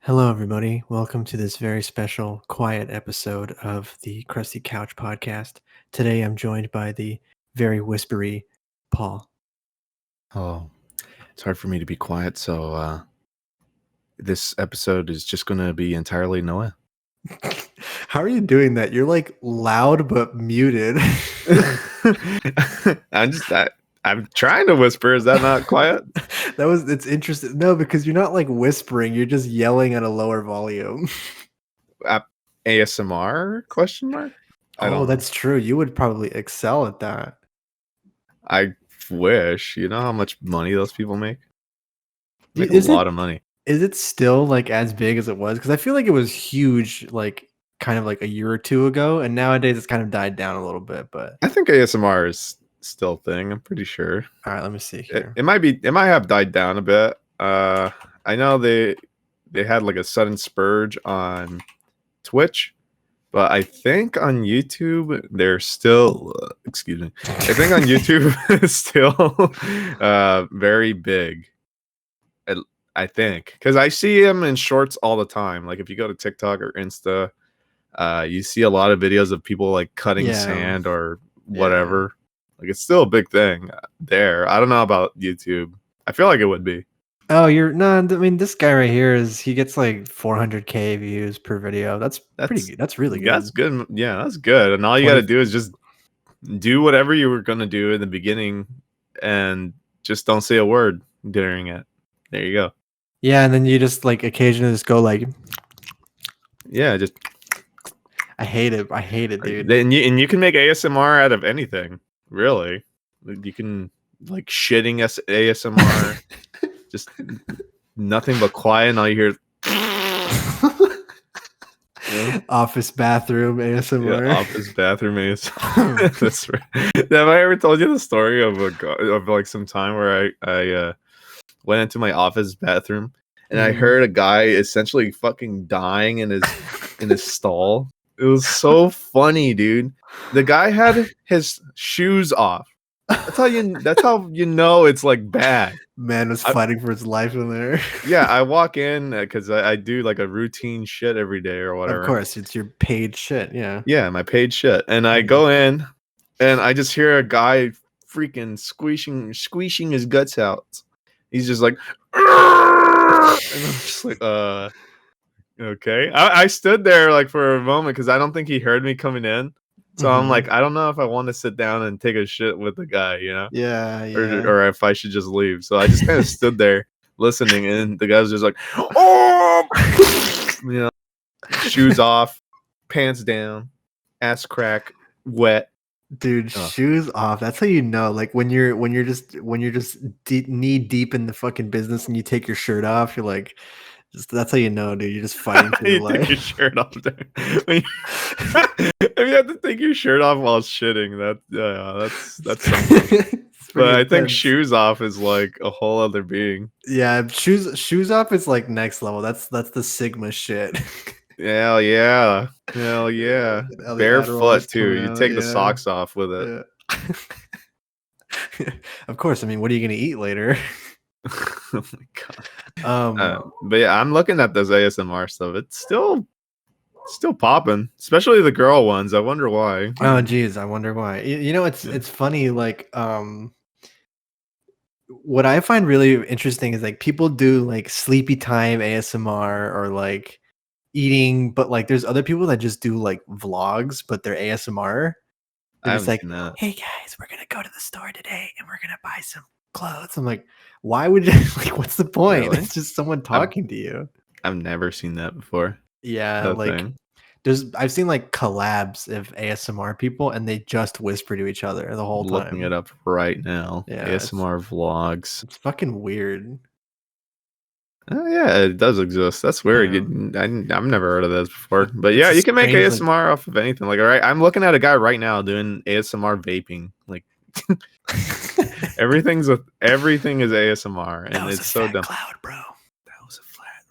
Hello, everybody. Welcome to this very special, quiet episode of the Crusty Couch podcast. Today, I'm joined by the very whispery Paul. Oh, it's hard for me to be quiet, so this episode is just going to be entirely Noah. How are you doing that? You're like loud but muted. I'm trying to whisper. Is that not quiet? It's interesting. No, because you're not like whispering. You're just yelling at a lower volume. ASMR? Question mark? I don't know. That's true. You would probably excel at that. I wish. You know how much money those people make? Make a lot of money. Is it still like as big as it was? Because I feel like it was huge, like kind of like a year or two ago, and nowadays it's kind of died down a little bit. But I think ASMR is still a thing. I'm pretty sure. All right, let me see here. It might have died down a bit. I know they had like a sudden spurge on Twitch, but I think on YouTube they're still excuse me. I think on YouTube it's still very big. I think because I see him in shorts all the time. Like if you go to TikTok or Insta, you see a lot of videos of people like cutting sand or whatever. Like it's still a big thing there. I don't know about YouTube. I feel like it would be. Oh, I mean, this guy right here he gets like 400k views per video. That's pretty good. That's really good. That's good. Yeah, that's good. And all you got to do is just do whatever you were gonna do in the beginning, and just don't say a word during it. There you go. Yeah, and then you just like occasionally just go like, yeah, just. I hate it, dude. And you can make ASMR out of anything, really. You can like shitting ASMR, just nothing but quiet, and all you hear. Office bathroom ASMR. Yeah, office bathroom ASMR. That's right. Have I ever told you the story of like some time where I went into my office bathroom and I heard a guy essentially fucking dying in his stall? It was so funny, dude. The guy had his shoes off. That's how you know it's like bad. Man was fighting for his life in there. Yeah, I walk in because I do like a routine shit every day or whatever. Of course, it's your paid shit. Yeah. Yeah, my paid shit. And I go in and I just hear a guy freaking squeezing his guts out. He's just like, and I'm just like, okay. I stood there like for a moment because I don't think he heard me coming in. So I'm like, I don't know if I want to sit down and take a shit with the guy, you know? Yeah. Or if I should just leave. So I just kind of stood there listening, and the guy was just like, oh, you know, shoes off, pants down, ass crack, wet. Dude, shoes off. That's how you know. Like when you're just knee deep in the fucking business and you take your shirt off, you're like, that's how you know, dude. You're just fighting for your life. Take your shirt off there. If you have to take your shirt off while shitting, that's something. But I think shoes off is like a whole other being. Yeah, shoes off is like next level. That's the Sigma shit. Hell yeah. Barefoot too. You take the socks off with it. Yeah. Of course. I mean, what are you gonna eat later? Oh my god. But yeah, I'm looking at this ASMR stuff. It's still popping, especially the girl ones. I wonder why. Oh geez, I wonder why. You know, it's funny. Like, what I find really interesting is like people do like sleepy time ASMR or like eating, but like there's other people that just do like vlogs, but they're ASMR. They're just like, hey guys, we're gonna go to the store today and we're gonna buy some clothes. I'm like, why would you like what's the point? Really? It's just someone talking to you. I've never seen that before. Yeah, like I've seen like collabs of ASMR people and they just whisper to each other the whole time. Looking it up right now. Yeah, ASMR vlogs. It's fucking weird. Oh yeah, it does exist. That's weird. Yeah. I've never heard of this before. But yeah, you can make ASMR off of anything. Like, all right, I'm looking at a guy right now doing ASMR vaping. Like everything is ASMR, and it's so dumb. Cloud, bro. That was a flat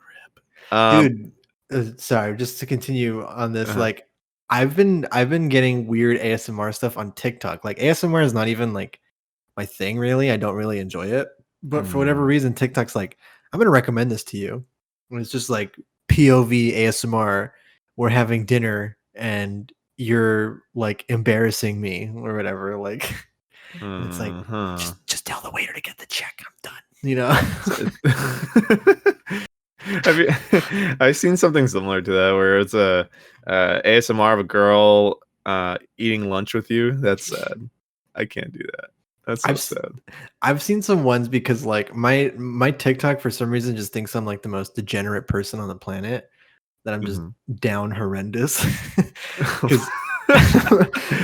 rip. Dude, sorry, just to continue on this, like I've been getting weird ASMR stuff on TikTok. Like ASMR is not even like my thing really. I don't really enjoy it. But for whatever reason, TikTok's like, I'm gonna recommend this to you. And it's just like POV ASMR. We're having dinner and you're like embarrassing me or whatever. Like, and it's like, Uh-huh. just tell the waiter to get the check. I'm done. You know. Have you? I've seen something similar to that where it's a ASMR of a girl eating lunch with you. That's sad. I can't do that. That's so sad. I've seen some ones because like my TikTok for some reason just thinks I'm like the most degenerate person on the planet, that I'm just down horrendous. Because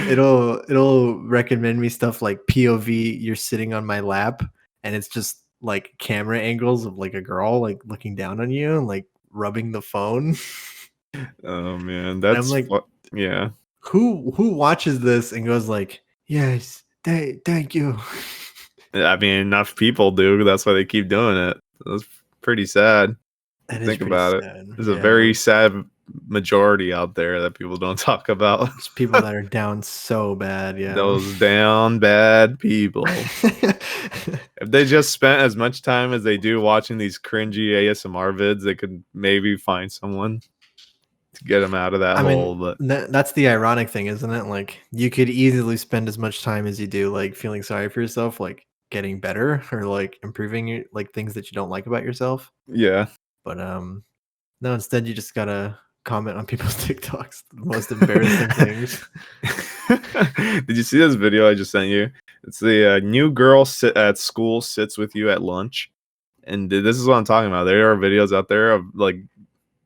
it'll recommend me stuff like POV, you're sitting on my lap, and it's just like camera angles of like a girl like looking down on you and like rubbing the phone. Oh man, And that's I'm like, yeah. who watches this and goes like, yes, thank you. I mean, enough people do. That's why they keep doing it. That's pretty sad. That is Think pretty about sad. it. There's a very sad majority out there that people don't talk about. It's people that are down so bad. Yeah. Those down bad people. If they just spent as much time as they do watching these cringy ASMR vids, they could maybe find someone to get them out of that hole. But that's the ironic thing, isn't it? Like, you could easily spend as much time as you do, like feeling sorry for yourself, like getting better or like improving your like things that you don't like about yourself. yeah. But no, instead you just gotta comment on people's TikToks, the most embarrassing things. Did you see this video I just sent you? It's the new girl at school sits with you at lunch, and this is what I'm talking about. There are videos out there of like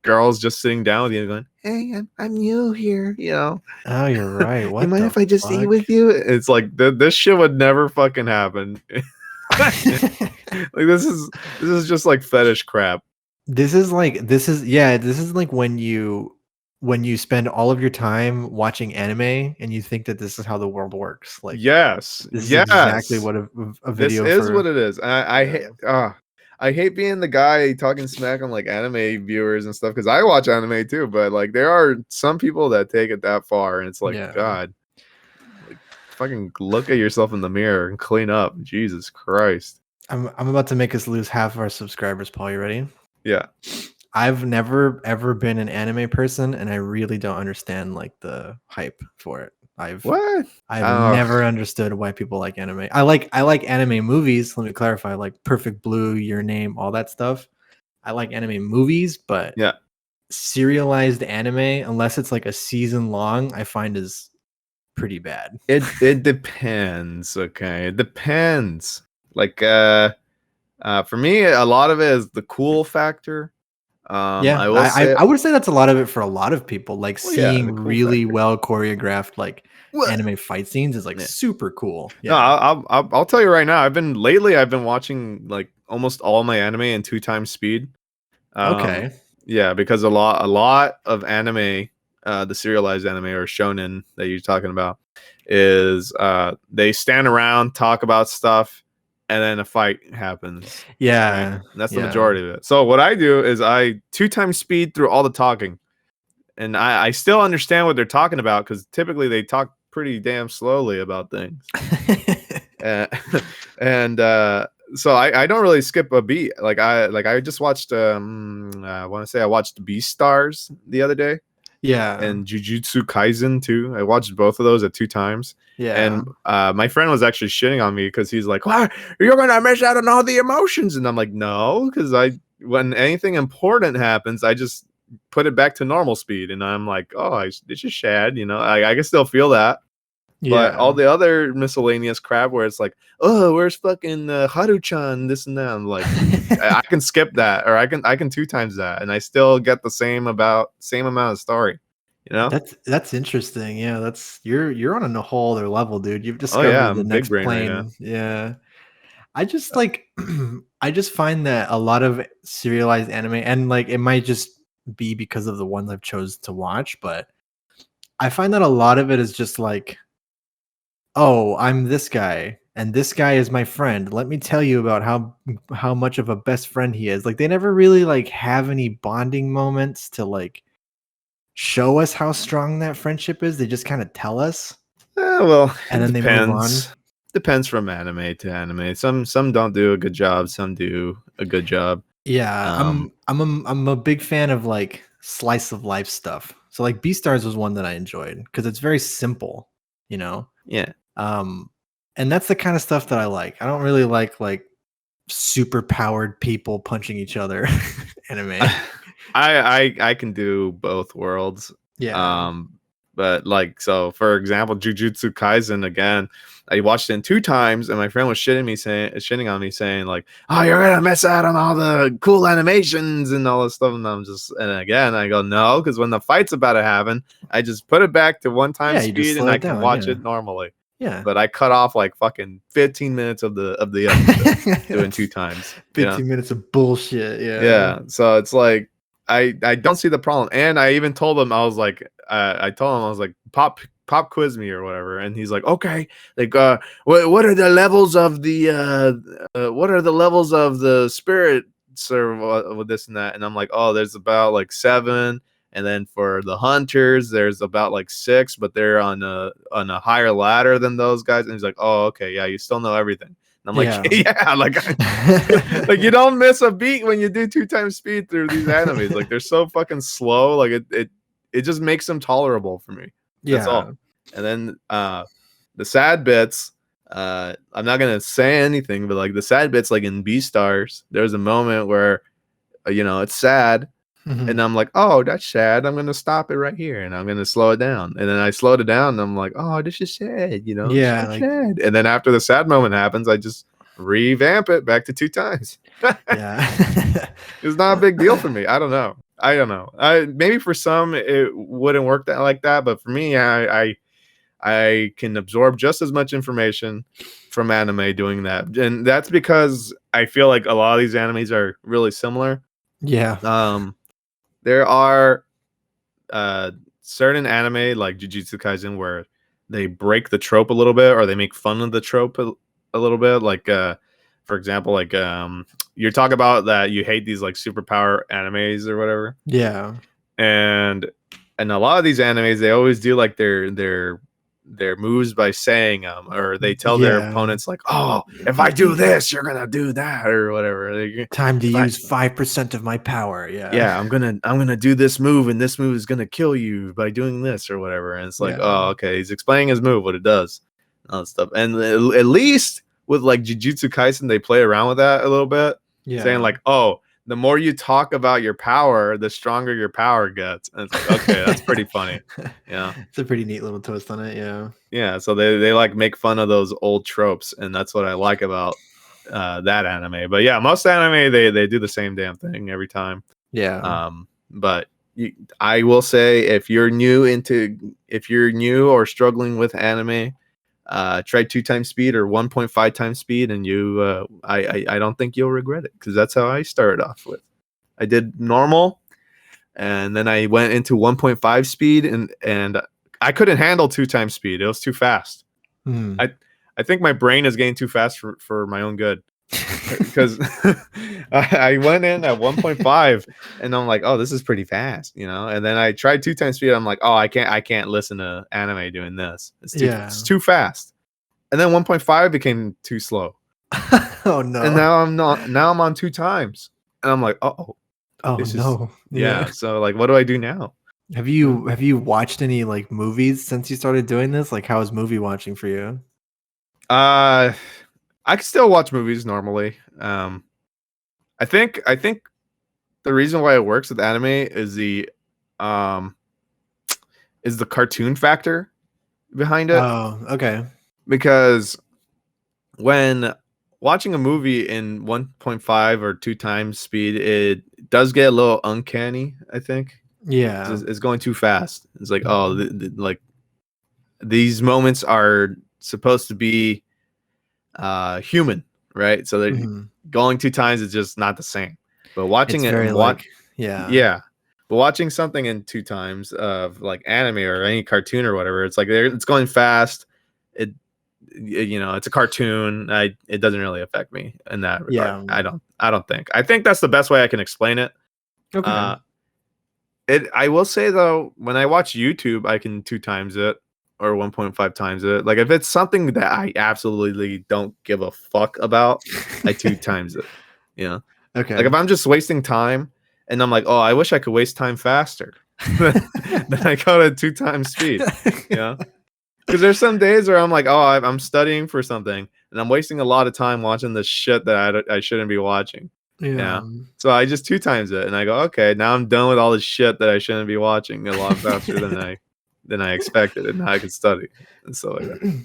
girls just sitting down with you and going, "Hey, I'm new here," you know. Oh, you're right. What You mind the if I just eat fuck? with you? It's like this shit would never fucking happen. Like this is just like fetish crap. This is like when you spend all of your time watching anime and you think that this is how the world works. Like, Yes, this is exactly yes. what a This video is for. what it is. I hate I hate being the guy talking smack on like anime viewers and stuff because I watch anime too, but like there are some people that take it that far and it's like, Yeah. God, like fucking look at yourself in the mirror and clean up. Jesus Christ. I'm about to make us lose half of our subscribers, Paul. You ready? Yeah. I've never ever been an anime person, and I really don't understand like the hype for it. What? I've Oh, never understood why people like anime. I like anime movies. Let me clarify, like Perfect Blue, Your Name, all that stuff. I like anime movies, but yeah. serialized anime, unless it's like a season long, I find is pretty bad. It depends. Okay. It depends. Like for me, a lot of it is the cool factor. Yeah, I will say I would say that's a lot of it for a lot of people. Like, well, yeah, seeing the cool really factor. well choreographed like What? anime fight scenes is like Yeah. super cool. No, Yeah. I'll tell you right now. I've been watching like almost all my anime in 2 times speed. Okay. Yeah, because a lot of anime, the serialized anime or shonen that you're talking about, is they stand around, talk about stuff, and then a fight happens. Right? Yeah. That's the Yeah. majority of it. So what I do is I 2 times speed through all the talking, and I still understand what they're talking about because typically they talk pretty damn slowly about things. Uh, and so I don't really skip a beat. I just watched I want to say I watched Beastars the other day Yeah. and Jujutsu Kaisen too. I watched both of those at 2 times. Yeah. And my friend was actually shitting on me because he's like, "Wow, you're gonna miss out on all the emotions." And I'm like, "No," because when anything important happens, I just put it back to normal speed, and I'm like, "Oh, it's just shad," you know. I can still feel that. But all Yeah. the other miscellaneous crap where it's like, oh, where's fucking Haru-chan, this and that. I'm like, I can skip that, or I can 2 times that, and I still get the same amount of story. You know? That's interesting. Yeah, that's you're on a whole other level, dude. You've Oh yeah, discovered the I'm big next brain right now. plane. Yeah. I just like I just find that a lot of serialized anime, and like it might just be because of the ones I've chose to watch, but I find that a lot of it is just like, oh, I'm this guy and this guy is my friend. Let me tell you about how much of a best friend he is. Like, they never really like have any bonding moments to like show us how strong that friendship is. They just kind of tell us Well, and it then they move on. depends from anime to anime. Some don't do a good job, some do a good job. Yeah, Um, I'm a big fan of like slice of life stuff. So like Beastars was one that I enjoyed because it's very simple, you know. yeah. Um, and that's the kind of stuff that I like. I don't really like super powered people punching each other anime. I can do both worlds. Yeah. Um, but like, so for example, Jujutsu Kaisen again, I watched it in 2 times, and my friend was shitting on me saying like, "Oh, you're gonna miss out on all the cool animations and all this stuff." And and again, I go, "No," because when the fight's about to happen, I just put it back to 1 time Yeah, you just speed, and slow I it can down. watch Yeah. it normally. Yeah. But I cut off like fucking 15 minutes of the episode doing two That's times. 15 minutes of bullshit. Yeah. Yeah, so it's like I don't see the problem, and I even told him I was like, I told him I was like, pop quiz me or whatever, and he's like, okay, like what are the levels of the what are the levels of the spirits or with this and that, and I'm like, oh, there's about like 7, and then for the hunters, there's about like 6, but they're on a higher ladder than those guys, and he's like, oh, okay, yeah, you still know everything. And I'm like, Yeah. yeah, like like you don't miss a beat when you do 2 times speed through these animes. Like they're so fucking slow. Like it just makes them tolerable for me. That's Yeah. all. And then the sad bits, I'm not gonna say anything, but like the sad bits, like in B Stars, there's a moment where it's sad, Mhm. and I'm like, oh, that's sad. I'm gonna stop it right here, and I'm gonna slow it down. And then I slowed it down, and I'm like, oh, this is sad. It's so Yeah, like sad. And then after the sad moment happens, I just revamp it back to 2 times. yeah. It's not a big deal for me. I don't know. I don't know. I maybe for some it wouldn't work that like that, but for me, I can absorb just as much information from anime doing that, and that's because I feel like a lot of these animes are really similar. Yeah. Um, there are certain anime like Jujutsu Kaisen where they break the trope a little bit, or they make fun of the trope a little bit. Like for example, like you're talking about that you hate these like superpower animes or whatever, Yeah. and a lot of these animes they always do like their moves by saying them, or they tell their Yeah. opponents like, oh, if I do this you're gonna do that or whatever. Like, Time to if I use 5% of my power. Yeah. yeah, I'm gonna do this move, and this move is gonna kill you by doing this or whatever. And it's like, Yeah. oh, okay, he's explaining his move, what it does, and all that stuff. And at least with like Jujutsu Kaisen, they play around with that a little bit, saying Yeah. like, oh, the more you talk about your power, the stronger your power gets. And it's like, okay, that's pretty funny. Yeah, It's a pretty neat little twist on it. Yeah. yeah. So they like make fun of those old tropes, and that's what I like about that anime. But yeah, most anime they do the same damn thing every time. Yeah. But I will say if you're new or struggling with anime, try 2 times speed or 1.5 times speed, and I don't think you'll regret it, because that's how I started off with. I did normal, and then I went into 1.5 speed, and I couldn't handle 2 times speed. It was too fast. Mhm. I think my brain is getting too fast for my own good, because I went in at 1.5, and I'm like, oh, this is pretty fast, and then I tried 2 times speed. I'm like, oh, I can't listen to anime doing this. Yeah. It's too fast. And then 1.5 became too slow, Oh and no. now I'm on 2 times, and I'm like, oh, Oh this is, no. yeah. Yeah. So like, what do I do now? Have you watched any like movies since you started doing this? Like how is movie watching for you? Uh, I can still watch movies normally. I think the reason why it works with anime um is the cartoon factor behind it, Oh, okay. because when watching a movie in 1.5 or 2 times speed, it does get a little uncanny. I think Yeah. it's going too fast. It's like, oh, like these moments are supposed to be human, right? So they're Mhm. going 2 times is just not the same. But watching It's it very and what, like yeah. yeah. But watching something in 2 times of like anime or any cartoon or whatever, it's like it's going fast. It, it's a cartoon. It doesn't really affect me in that regard. Yeah. I don't think. I think that's the best way I can explain it. Okay. Uh, I will say though, when I watch YouTube, I can 2 times it or 1.5 times it. Like if it's something that I absolutely don't give a fuck about, I 2 times it. You know? Like Okay. if I'm just wasting time and I'm like, oh, I wish I could waste time faster, then I go to 2 times speed. You know, because there's some days where I'm like, oh, I'm studying for something and I'm wasting a lot of time watching this shit that I shouldn't be watching. Yeah. Yeah. So I just 2 times it and I go, okay, now I'm done with all this shit that I shouldn't be watching a lot faster than I expected, and now I can study and stuff like that.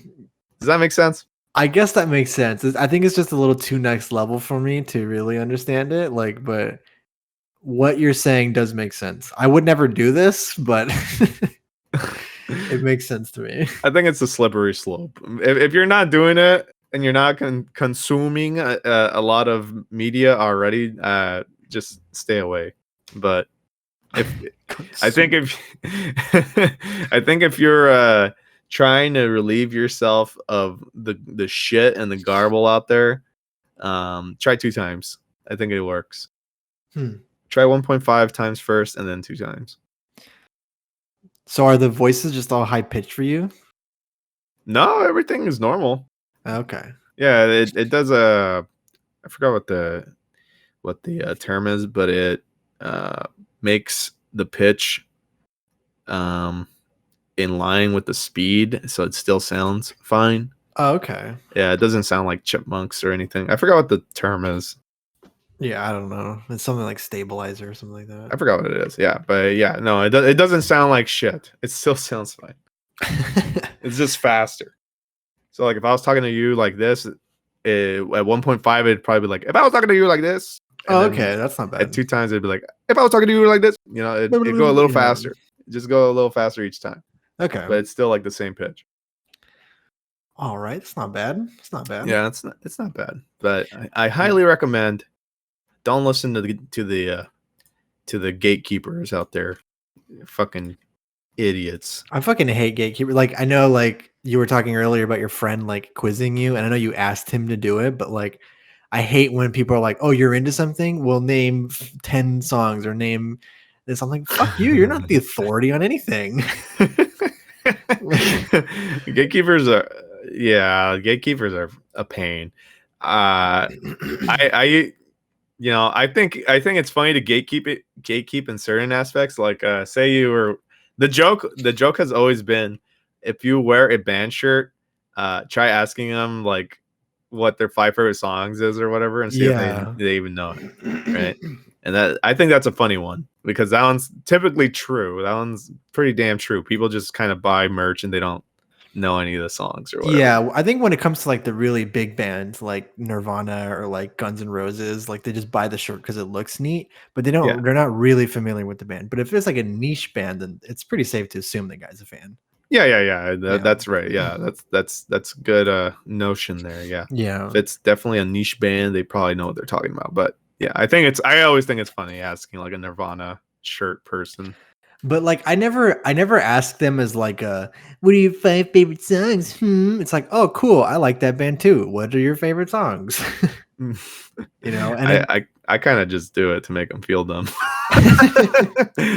Does that make sense? I guess that makes sense. I think it's just a little too next level for me to really understand it. Like, but what you're saying does make sense. I would never do this, but it makes sense to me. I think it's a slippery slope. If you're not doing it and you're not consuming a lot of media already, just stay away. But if I think if I think if you're trying to relieve yourself of the shit and the garble out there, try 2 times. I think it works. Try 1.5 times first and then 2 times. So are the voices just all high pitched for you? No, everything is normal. Okay. Yeah, it does a I forgot what the term is, but it makes the pitch in line with the speed, so it still sounds fine. Oh, okay. Yeah, it doesn't sound like chipmunks or anything. I forgot what the term is. Yeah, I don't know. It's something like stabilizer or something like I forgot what it is. Yeah, but yeah, no, it doesn't sound like shit. It still sounds fine. that. It's just faster. So like if I was talking to you like this, at 1.5 it'd probably be like, if I was talking to you like this, and Oh, then okay. That's not at bad. 2 times it'd be like, if I was talking to you like this, you know, it'd go a little Yeah. faster. Just go a little faster each time. Okay. But it's still like the same pitch. All right. It's not bad. It's not bad. Yeah, it's not bad. But I highly recommend don't listen to the gatekeepers out there. Fucking idiots. I fucking hate gatekeeper. Like, I know, like, you were talking earlier about your friend, like, quizzing you, and I know you asked him to do it, but, like, I hate when people are like, oh, you're into something? Well, name 10 songs or name this. I'm like, fuck you. You're not the authority on anything. Gatekeepers are a pain. I I think it's funny to gatekeep in certain aspects. Like say you were the joke has always been, if you wear a band shirt, try asking them like what their 5 favorite songs is or whatever, and see if they even know it, right? And that, I think that's a funny one because that one's typically true. That one's pretty damn true. People just kind of buy merch and they don't know any of the songs or whatever. Yeah, I think when it comes to like the really big bands like Nirvana or like Guns N' Roses, like they just buy the shirt because it looks neat, but they don't. Yeah. They're not really familiar with the band. But if it's like a niche band, then it's pretty safe to assume the guy's a fan. Yeah. That's right. Yeah, that's good notion there. Yeah. Yeah. If it's definitely a niche band, they probably know what they're talking about. But yeah, I always think it's funny asking like a Nirvana shirt person. But like I never asked them as like what are your 5 favorite songs? It's like, oh cool, I like that band too. What are your favorite songs? You know, and I kind of just do it to make them feel dumb.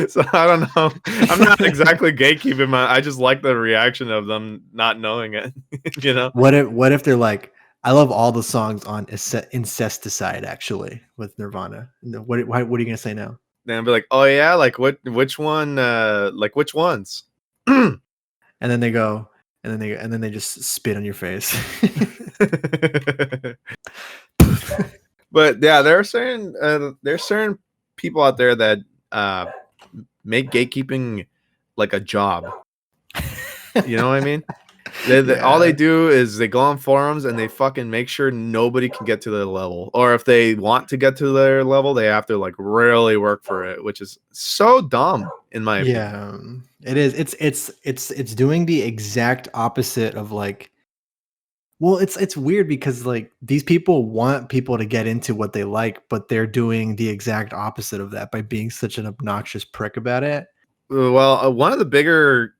So I don't know. I'm not exactly gatekeeping. I just like the reaction of them not knowing it. You know. what if they're like, I love all the songs on Incesticide actually with Nirvana. What are you gonna say now? Then I'd be like, oh yeah, like which one? Like which ones? And then they go, and then they just spit on your face. But yeah, there's certain people out there that make gatekeeping like a job. You know what I mean? All they do is they go on forums and they fucking make sure nobody can get to their level. Or if they want to get to their level, they have to like really work for it, which is so dumb in my opinion. Yeah, it is. It's doing the exact opposite of like. Well, it's weird because like these people want people to get into what they like, but they're doing the exact opposite of that by being such an obnoxious prick about it. Well, one of the bigger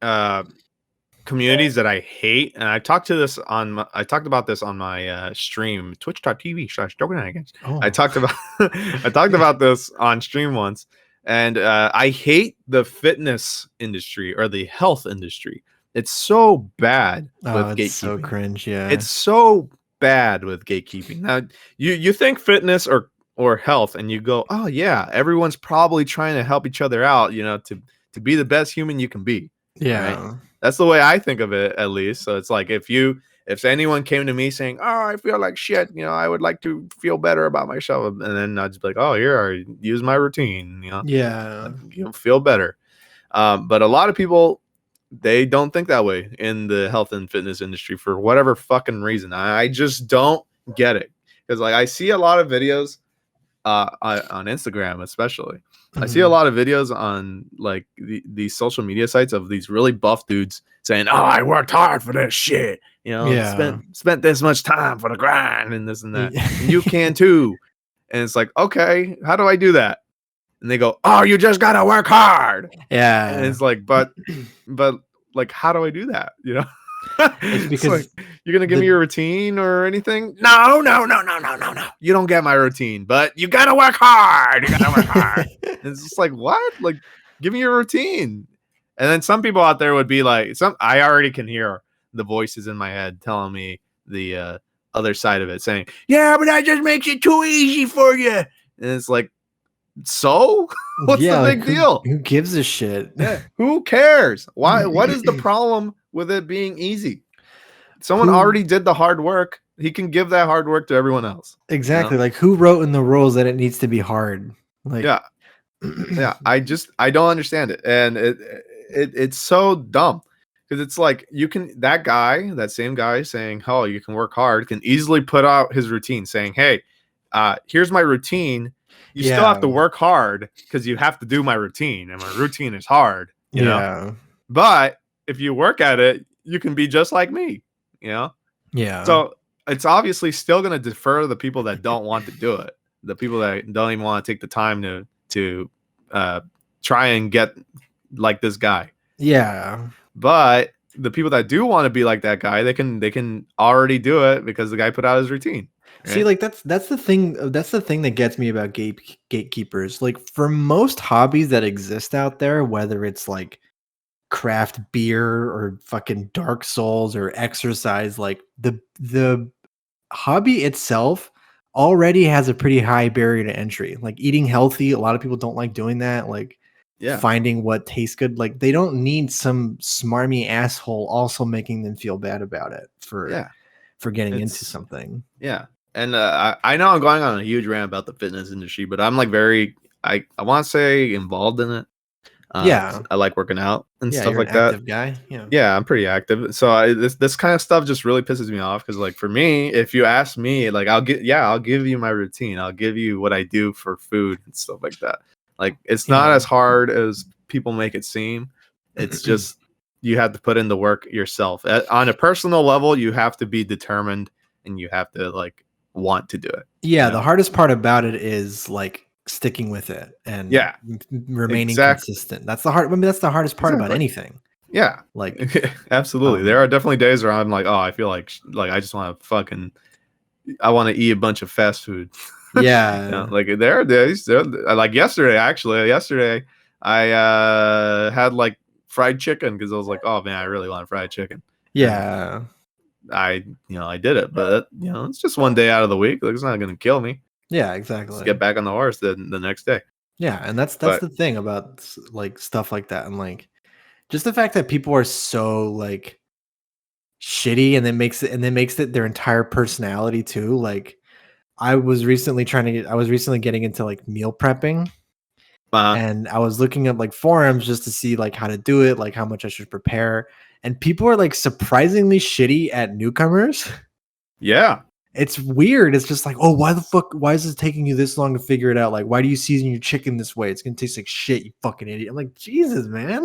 communities that I hate, and I talked about this on my stream, twitch.tv/Dogenagans. Oh. I talked about this on stream once, and I hate the fitness industry or the health industry. It's so bad with gatekeeping. It's so cringe, yeah. It's so bad with gatekeeping. Now, you think fitness or or health, and you go, oh yeah, everyone's probably trying to help each other out, to be the best human you can be, right? Yeah. That's the way I think of it, at least. So it's like if anyone came to me saying, oh, I feel like shit, I would like to feel better about myself, and then I'd just be like, oh, here, use my routine, Yeah. like you'll feel better. But a lot of people, they don't think that way in the health and fitness industry for whatever fucking reason. I just don't get it, because like I see a lot of videos on Instagram, especially. I see a Mhm. lot of videos on like these social media sites of these really buff dudes saying, "Oh, I worked hard for this shit. Yeah. Spent this much time for the grind and this and that, and you can too." And it's like, okay, how do I do that? And they go, "Oh, you just gotta work hard." And Yeah. it's like, but like, how do I do that? It's It's like, because you're gonna give me the your routine or anything? No, no, no, no, no, no, no. You don't get my routine, but you gotta work hard. You gotta work hard. And it's just like, what? Like, give me your routine. And then some people out there would be like, I already can hear the voices in my head telling me the other side of it, saying, "Yeah, but that just makes it too easy for you." And it's like, so what's the yeah, like big deal? who gives a shit? Yeah, who cares? Why? What is the problem with it being easy? Someone Who already did the hard work. He can give that hard work to everyone else. exactly, like who wrote in the rules that it needs to be hard? Like Yeah, yeah. I don't understand it, and it's so dumb, because it's like that same guy saying, "Oh, you can work hard," can easily put out his routine saying, "Hey, here's my routine. You still have yeah. to work hard because you have to do my routine, and my routine is hard, Yeah. But if you work at it, you can be just like me, you know." Yeah. So it's obviously still going to defer the people that don't want to do it, the people that don't even want to take the time to uh, try and get like this guy. Yeah. But the people that do want to be like that guy, they can already do it because the guy put out his routine, See, right? like that's the thing. That's the thing that gets me about gatekeepers. Like for most hobbies that exist out there, whether it's like craft beer or fucking Dark Souls or exercise, like the hobby itself already has a pretty high barrier to entry. Like eating healthy, a lot of people don't like doing that. Like Yeah, finding what tastes good. Like they don't need some smarmy asshole also making them feel bad about it yeah. for getting into It's something. Yeah, and I know I'm going on a huge rant about the fitness industry, but I'm like I want to say involved in it. 'Cause Yeah. I like working out and Yeah, stuff you're an like that. active guy. Yeah. Yeah, I'm pretty active. So this kind of stuff just really pisses me off, because like for me, if you ask me, like I'll give you my routine. I'll give you what I do for food and stuff like that. Like it's not Yeah. as hard as people make it seem. It's just you have to put in the work yourself. On a personal level, you have to be determined, and you have to like want to do it. Yeah, the hardest part about it is like sticking with it and Yeah, remaining exactly. consistent. I mean, that's the hardest part about Exactly. anything. Yeah, Like, absolutely. There um, are definitely days where I'm like, oh, I feel like I just want to fucking I want to eat a bunch of fast food. yeah, Like there are days, like yesterday, actually. Yesterday, I had like fried chicken because I was like, oh man, I really want fried chicken. And yeah, I did it, but it's just one day out of the week. Like it's not gonna kill me. yeah, Just exactly. get back on the horse the next day. Yeah, and that's But the thing about like stuff like that, and like just the fact that people are so like shitty, and then makes it their entire personality too. Like, I was recently getting into like meal prepping. uh, And I was looking at like forums just to see like how to do it, like how much I should prepare. And people are like surprisingly shitty at newcomers. yeah. It's weird. It's just like, oh, why the fuck? Why is it taking you this long to figure it out? Like, why do you season your chicken this way? It's gonna taste like shit, you fucking idiot. I'm like, Jesus, man.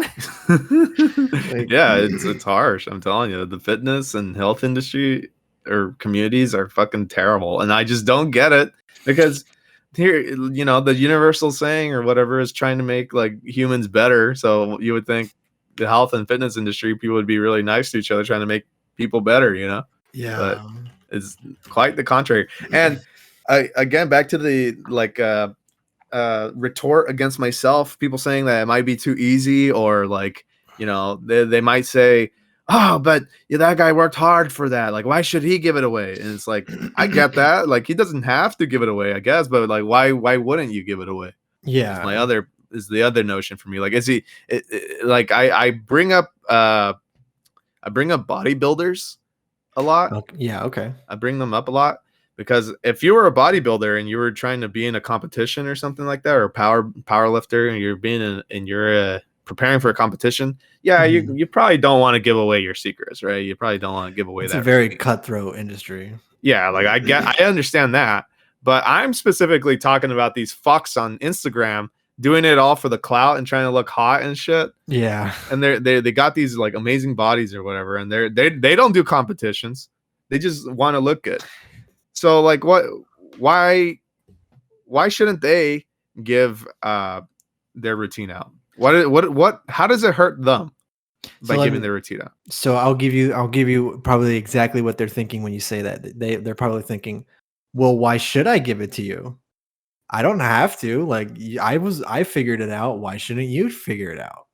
Like, Yeah, it's harsh. I'm telling you, the fitness and health industry or communities are fucking terrible, and I just don't get it, because here, the universal saying or whatever is trying to make like humans better. So you would think the health and fitness industry people would be really nice to each other, trying to make people better. But yeah, it's quite the contrary. And again, back to the like retort against myself, people saying that it might be too easy, or like they might say, oh, but yeah, that guy worked hard for that. Like, why should he give it away? And it's like, I get that. Like, he doesn't have to give it away, I guess, but like, why wouldn't you give it away? Yeah. Is the other notion for me. Like, is he like I bring up bodybuilders a lot. Okay. Yeah. Okay. I bring them up a lot because if you were a bodybuilder and you were trying to be in a competition or something like that, or a power lifter, and you're preparing for a competition, yeah, Mhm. you probably don't want to give away your secrets, right? You probably don't want to give away It's a that very routine. cutthroat industry. Yeah, like I understand that, but I'm specifically talking about these fucks on Instagram doing it all for the clout and trying to look hot and shit. Yeah. And they got these like amazing bodies or whatever, and they don't do competitions. They just want to look good. So like why why shouldn't they give their routine out? What how does it hurt them So by like giving their routine out? so I'll give you probably exactly what they're thinking when you say that. They're probably thinking, "Well, why should I give it to you? I don't have to. Like I figured it out. Why shouldn't you figure it out?"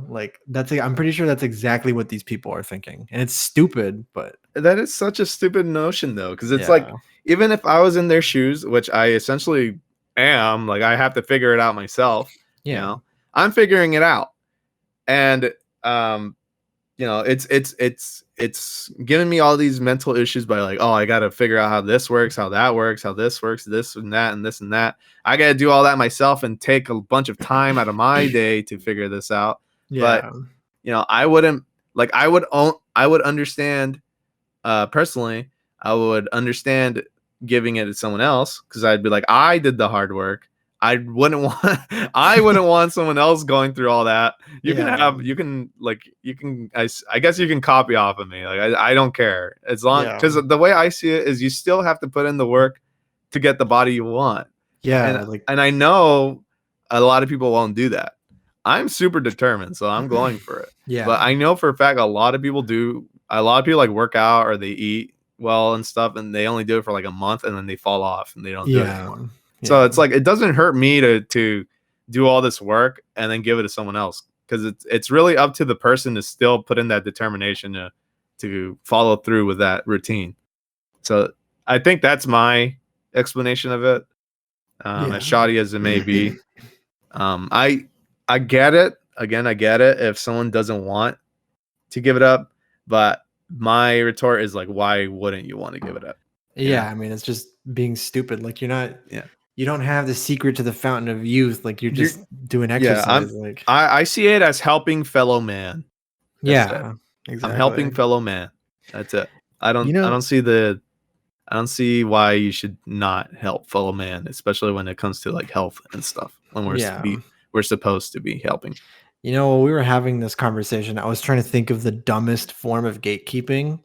Like I'm pretty sure that's exactly what these people are thinking. And it's stupid, but That is such a stupid notion though, because it's like yeah. even if I was in their shoes, which I essentially am, like I have to figure it out myself, Yeah. I'm figuring it out. And um it's giving me all these mental issues by like, oh, I gotta figure out how this works, how that works, how this works, this and that and this and that. I gotta do all that myself and take a bunch of time out of my day to figure this out. But Yeah. I wouldn't like I would understand personally, I would understand giving it to someone else because I'd be like, I did the hard work. I wouldn't want I wouldn't want someone else going through all that. Yeah. I guess you can copy off of me. Like I don't care. As long Yeah. because the way I see it is you still have to put in the work to get the body you want. Yeah. Like And I know a lot of people won't do that. I'm super determined, so I'm going for it. But yeah. I know for a fact a lot of people do. A lot of people like work out or they eat well and stuff, and they only do it for like a month and then they fall off and they don't do it Yeah. anymore. So Yeah. it's like it doesn't hurt me to do all this work and then give it to someone else because it's really up to the person to still put in that determination to follow through with that routine. So I think that's my explanation of it. As Yeah. shoddy as it may be, I get it. Again, I get it if someone doesn't want to give it up, but my retort is like, why wouldn't you want to give it up? Yeah, I mean, it's just being stupid. Like Yeah. you don't have the secret to the fountain of youth. Like you're You're, just doing yeah, exercise. Like I see it as helping fellow man. That's it. yeah, I'm helping exactly. fellow man. That's it. You I know, don't see I don't see why you should not help fellow man, especially when it comes to like health and stuff. When yeah. we're supposed to be helping. When we were having this conversation, I was trying to think of the dumbest form of gatekeeping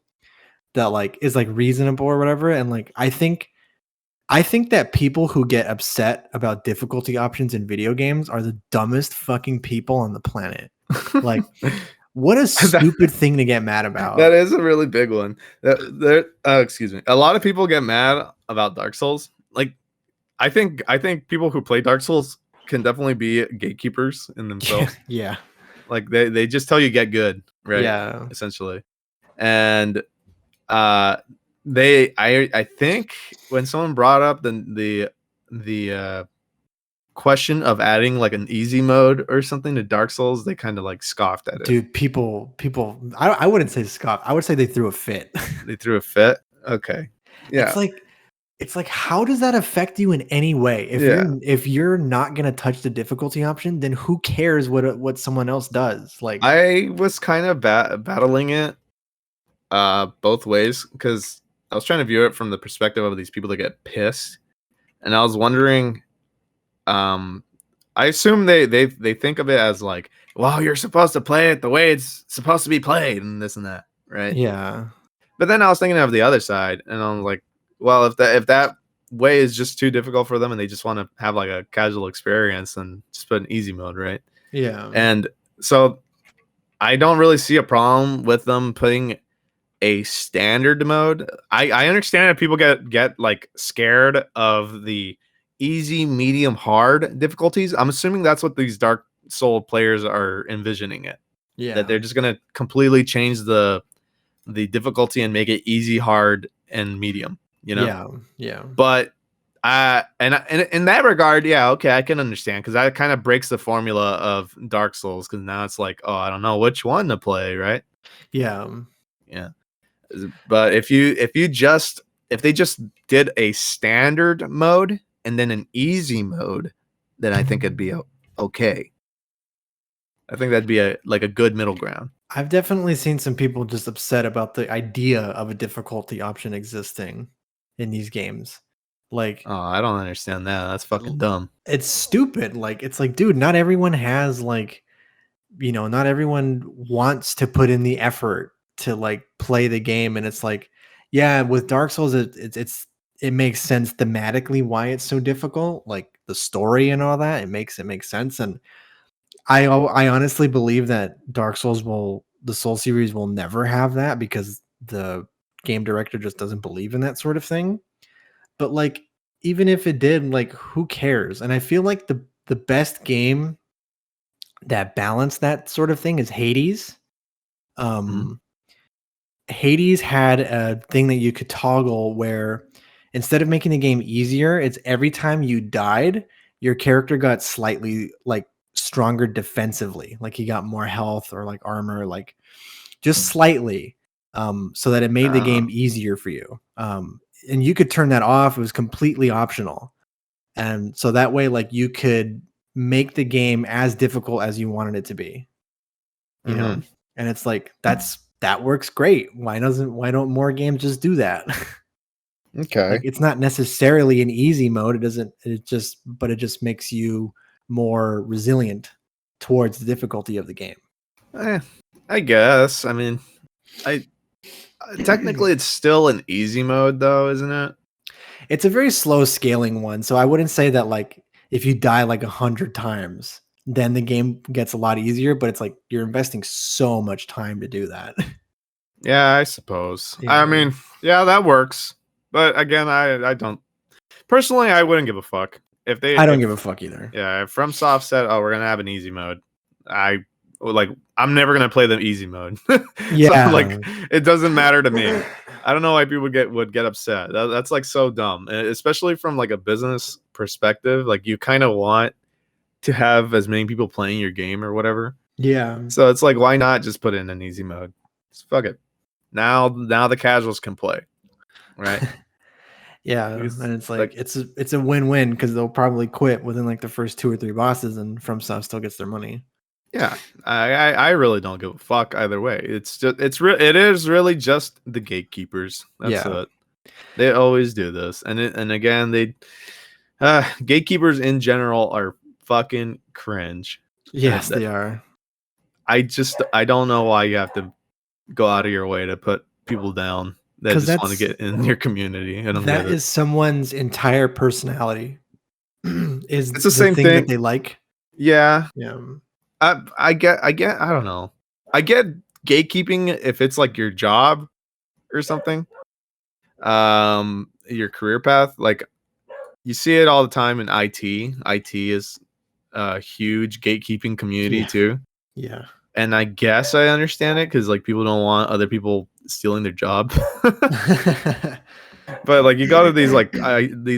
that like is like reasonable or whatever. And like I think that people who get upset about difficulty options in video games are the dumbest fucking people on the planet. Like, what a stupid that, thing to get mad about. that is a really big one. Excuse me. A lot of people get mad about Dark Souls. Like I think people who play Dark Souls can definitely be gatekeepers in Yeah, themselves. yeah, Like they just tell you get good, right? yeah. Essentially. And uh I think when someone brought up the question of adding like an easy mode or something to Dark Souls, they kind of like scoffed at it. Dude, people. I wouldn't say scoff. I would say they threw a fit. They threw a fit. Okay. It's Yeah. like it's like how does that affect you in any way? Yeah. If you're not gonna touch the difficulty option, then who cares what someone else does? Like, I was kind of battling it both ways because I was trying to view it from the perspective of these people that get pissed, and I was wondering, um, I assume they think of it as like, well, you're supposed to play it the way it's supposed to be played, and this and that, right? yeah, But then I was thinking of the other side, and I was like, well, if that way is just too difficult for them, and they just want to have like a casual experience, then just put an easy mode, right? yeah, And so I don't really see a problem with them putting a standard mode. I understand that people get like scared of the easy, medium, hard difficulties. I'm assuming that's what these Dark Soul players are envisioning it. that Yeah. they're just gonna completely change the difficulty and make it easy, hard, and medium. Yeah. Yeah. But and in that regard, yeah, okay, I can understand because that kind of breaks the formula of Dark Souls because now it's like, oh, I don't know which one to play, right? Yeah. Yeah. But if they just did a standard mode and then an easy mode, then I think it'd be okay. I think that'd be a good middle ground. I've definitely seen some people just upset about the idea of a difficulty option existing in these games. Like, Oh, I don't understand that. That's fucking dumb. it's stupid. Like, it's like, dude, not everyone has like, not everyone wants to put in the effort to like play the game. And it's like, yeah, with Dark Souls, it makes sense thematically why it's so difficult, like the story and all that. It makes sense. And I honestly believe that the Soul series will never have that because the game director just doesn't believe in that sort of thing. But like, even if it did, like, who cares? And I feel like the best game that balanced that sort of thing is Hades. Mhm. Um, Hades had a thing that you could toggle where instead of making the game easier, it's every time you died, your character got slightly like stronger defensively. Like he got more health or like armor, like just slightly. So that it made the Oh. game easier for you. And you could turn that off. It was completely optional. And so that way, like you could make the game as difficult as you wanted it to be, you know? Mhm. And it's like that works great. Why don't more games just do that? Like Okay. it's not necessarily an easy mode. It just makes you more resilient towards the difficulty of the game. Eh, I guess. I mean, I technically it's still an easy mode though, isn't it? It's a very slow scaling one, so I wouldn't say that like if you die like 100 times, then the game gets a lot easier. But it's like you're investing so much time to do that. Yeah, I suppose. I Yeah, mean, yeah, that works. But again, I don't personally. I wouldn't give a fuck if they I don't if give a fuck either. yeah, if FromSoft said, "Oh, we're gonna have an easy mode." I like. I'm never gonna play the easy mode. So Yeah, like, it doesn't matter to me. I don't know why people would get upset. That's like so dumb, especially from like a business perspective. Like you kind of want to have as many people playing your game or whatever. yeah, So it's like, why not just put in an easy mode? Just fuck it. Now the casuals can play, right? yeah. Because And it's like like it's a win-win because they'll probably quit within like the first 2 or 3 bosses, and FromSoft still gets their money. yeah, I really don't give a fuck either way. It's just it is really just the gatekeepers. That's Yeah. it. They always do this, and again gatekeepers in general are fucking cringe. Yes, they are. I don't know why you have to go out of your way to put people down that Because just want to get in your community. I don't get that it. is someone's entire personality is It's the the same thing that thing. they like. Yeah, Yeah. I get I don't know. I get gatekeeping if it's like your job or something. Your career path, like you see it all the time in IT. IT is a huge gatekeeping community Yeah. too. Yeah. And I guess I understand it because like people don't want other people stealing their job. But like you go to these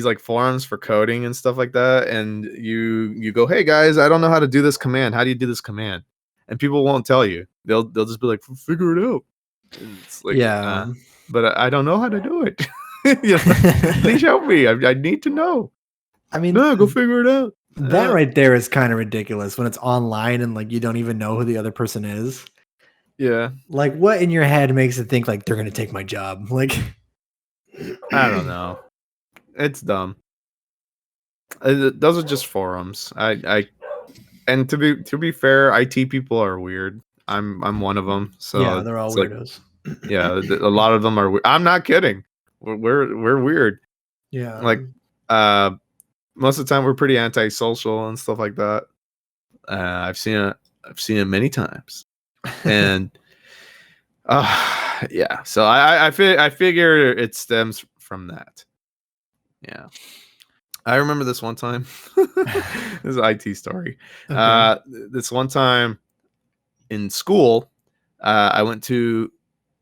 like forums for coding and stuff like that, and you go, hey guys, I don't know how to do this command. How do you do this command? And people won't tell you. They'll just be like, figure it out. It's like, Yeah. but I don't know how to do it. You know, please help me. I need to know. I mean, No, go figure it out. that right there is kind of ridiculous when it's online and like you don't even know who the other person is. Yeah, Like, what in your head makes it think like they're gonna take my job? Like, I don't know. It's dumb. Those are just forums. I and to be fair, IT people are weird. I'm one of them. yeah, So they're all it's like, weirdos. yeah, a lot of them are. I'm not kidding. We're weird. Yeah. Like, uh, most of the time we're pretty antisocial and stuff like that. I've seen it. I've seen it many times, and yeah. So I figure it stems from that. Yeah. I remember this one time. This is an IT story. Okay. This one time in school, I went to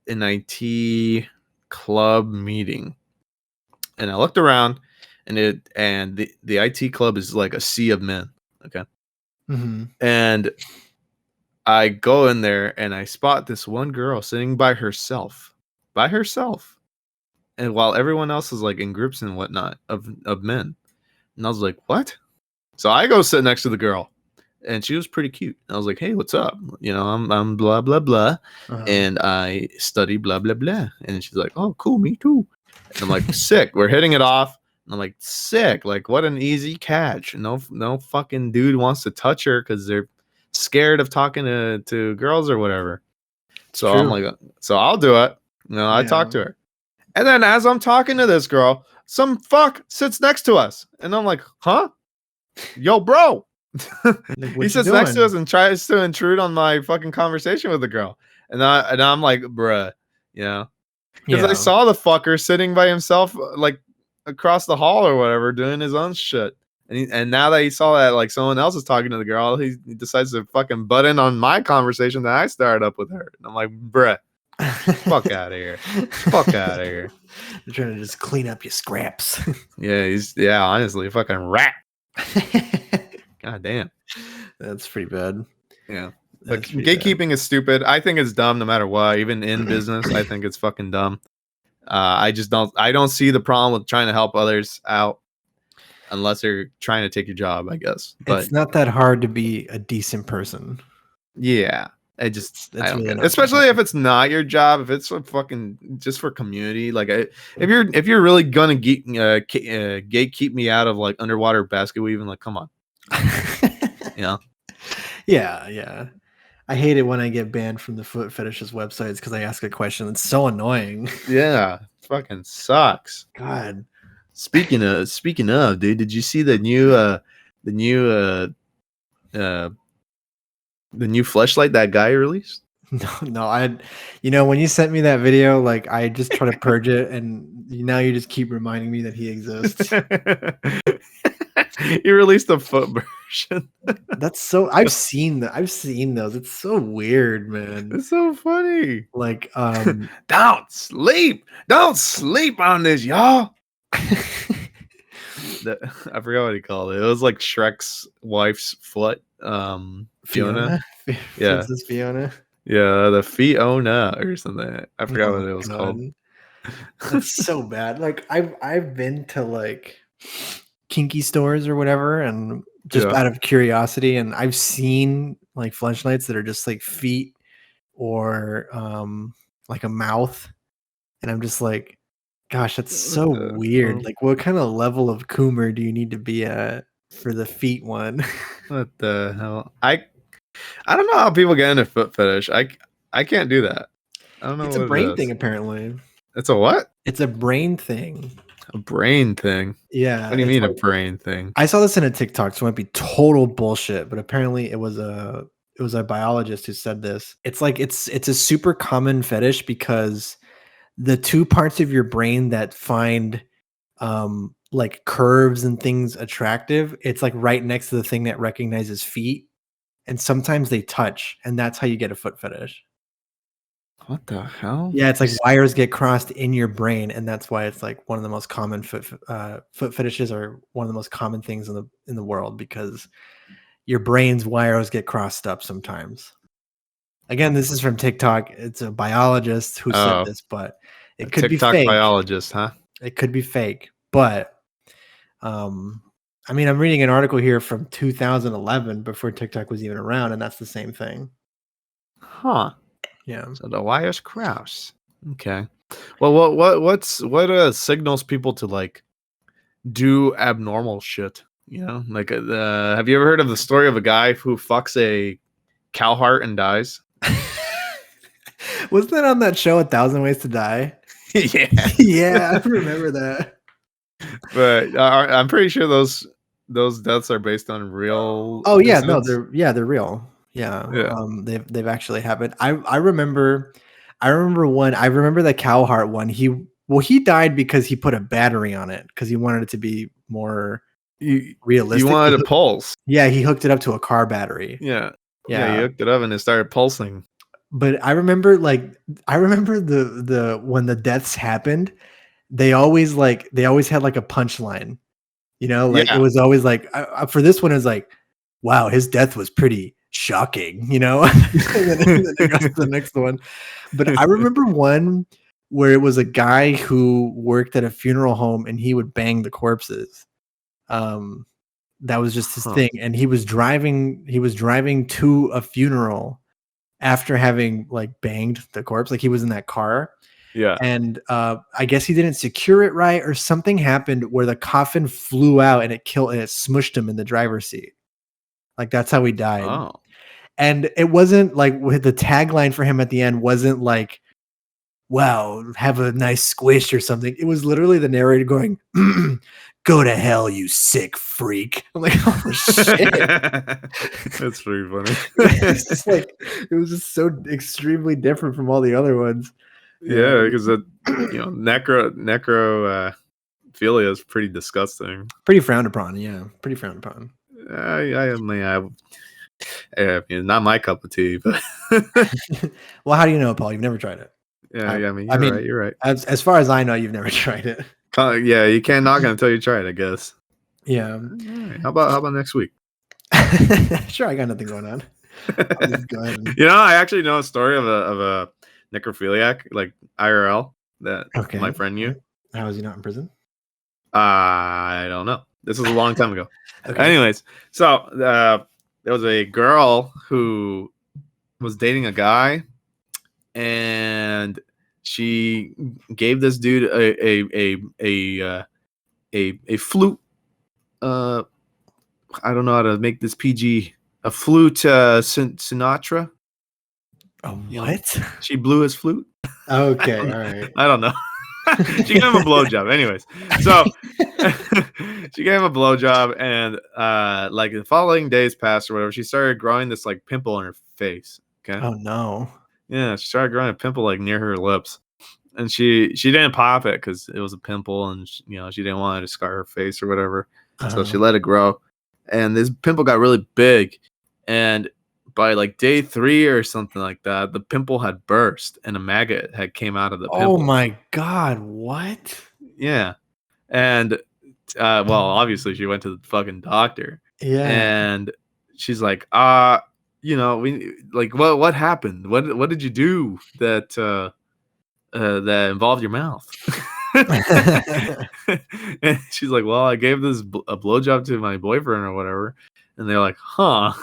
an IT club meeting, and I looked around, and the IT club is like a sea of men. Okay, and I go in there and I spot this one girl sitting by herself, and while everyone else is like in groups and whatnot of men, and I was like, what? So I go sit next to the girl, and she was pretty cute. I was like, hey, what's up? I'm blah blah blah, and I study blah blah blah. And she's like, oh, cool, me too. And I'm like, sick. We're hitting it off. And I'm like, sick. Like, what an easy catch. No fucking dude wants to touch her because they're scared of talking to girls or whatever. So I'm like, so I'll do it. I talk to her, and then as I'm talking to this girl, some fuck sits next to us, and I'm like, huh? Yo, bro. He sits next to us and tries to intrude on my fucking conversation with the girl, and I'm like, bruh, because I saw the fucker sitting by himself, like across the hall or whatever, doing his own shit, and now that he saw that like someone else is talking to the girl, he decides to fucking butt in on my conversation that I started up with her, and I'm like, bruh, fuck out of here, fuck out of here. They're trying to just clean up your scraps. Yeah, honestly, fucking rat. God damn, that's pretty bad. Yeah, but gatekeeping is stupid. I think it's dumb no matter what. Even in business, I think it's fucking dumb. I don't see the problem with trying to help others out unless they're trying to take your job, I guess. But it's not that hard to be a decent person. Yeah, I don't get it. Especially if it's not your job, if it's fucking just for community. Like, if you're really gonna gatekeep me out of like underwater basket weaving, like, come on. Yeah. I hate it when I get banned from the foot fetishes websites because I ask a question. It's so annoying. Yeah, it fucking sucks. God. Speaking of, dude, did you see the new fleshlight that guy released? No, when you sent me that video, like I just try to purge it, and now you just keep reminding me that he exists. He released a foot version. That's so. I've seen those. It's so weird, man. It's so funny. Like, don't sleep on this, y'all. I forgot what he called it. It was like Shrek's wife's foot. Fiona. Yeah, Princess Fiona. Yeah, the Fiona or something. I forgot what it was called. That's so bad. Like I've been to like kinky stores or whatever, and just out of curiosity, and I've seen like fleshlights that are just like feet or like a mouth, and I'm just like, gosh, that's so weird. Like, what kind of level of coomer do you need to be at for the feet one? What the hell? I don't know how people get into foot fetish. I can't do that. I don't know. It's a brain thing, apparently. It's a what? It's a brain thing. A brain thing? Yeah. What do you mean a brain thing? I saw this in a TikTok, so it might be total bullshit, but apparently it was a biologist who said this. It's like it's a super common fetish because the two parts of your brain that find like curves and things attractive, it's like right next to the thing that recognizes feet. And sometimes they touch, and that's how you get a foot fetish. What the hell? Yeah, it's like wires get crossed in your brain, and that's why it's like one of the most common foot fetishes, are one of the most common things in the world, because your brain's wires get crossed up sometimes. Again, this is from TikTok. It's a biologist who said this, but it could be fake. Biologist, huh? It could be fake, but I mean, I'm reading an article here from 2011, before TikTok was even around, and that's the same thing. Huh. Yeah. So the wires cross. Okay. Well, what signals people to like do abnormal shit? Like have you ever heard of the story of a guy who fucks a cow heart and dies? Wasn't that on that show 1,000 Ways to Die? Yeah. Yeah, I remember that. But I'm pretty sure those deaths are based on real. Oh yeah, incidents. No, they're real. Yeah. They've actually happened. I remember one. I remember the cow heart one. He died because he put a battery on it because he wanted it to be more realistic. He wanted a pulse. Yeah, he hooked it up to a car battery. Yeah. Yeah, you Yeah. hooked it up and it started pulsing. But I remember the when the deaths happened, they always had like a punchline. Like it Yeah. was always like for this one, it was like, wow, his death was pretty shocking, and then it goes to the next one. But I remember one where it was a guy who worked at a funeral home and he would bang the corpses. Um, that was just his Huh. thing. And he was driving to a funeral after having like banged the corpse. Like he was in that car. Yeah. And I guess he didn't secure it right, or something happened where the coffin flew out and it smushed him in the driver's seat. Like that's how he died. Oh. And it wasn't like with the tagline for him at the end wasn't like, wow, have a nice squish or something. It was literally the narrator going, go to hell, you sick freak. I'm like, oh shit. That's pretty funny. It's just like, it was just so extremely different from all the other ones. Yeah, because necrophilia is pretty disgusting. Pretty frowned upon. Yeah. Pretty frowned upon. I mean, not my cup of tea, but Well, how do you know, Paul? You've never tried it. yeah, I mean, I mean, right. You're right. as far as I know, you've never tried it. Yeah, you can't knock it until you try it, I guess. Yeah. All right. How about next week? Sure, I got nothing going on. I'll just go ahead and... I actually know a story of a necrophiliac, like IRL, that Okay. my friend knew. How is he not in prison? I don't know. This was a long time ago. Okay. Anyways, so there was a girl who was dating a guy, and she gave this dude a flute. I don't know how to make this PG. A flute Sinatra. Oh, what? She blew his flute. Okay, all right. I don't know. She gave him a blowjob. Anyways, so she gave him a blowjob, and like the following days passed or whatever, she started growing this like pimple on her face. Okay. Oh no. Yeah, she started growing a pimple like near her lips, and she didn't pop it because it was a pimple, and she didn't want it to scar her face or whatever. So she let it grow, and this pimple got really big, and by like day 3 or something like that, the pimple had burst and a maggot had came out of the pimple. Oh my god, what? Yeah. And well, obviously she went to the fucking doctor. Yeah. And she's like, we like what happened? What did you do that that involved your mouth? And she's like, well, I gave a blowjob to my boyfriend or whatever. And they're like, huh.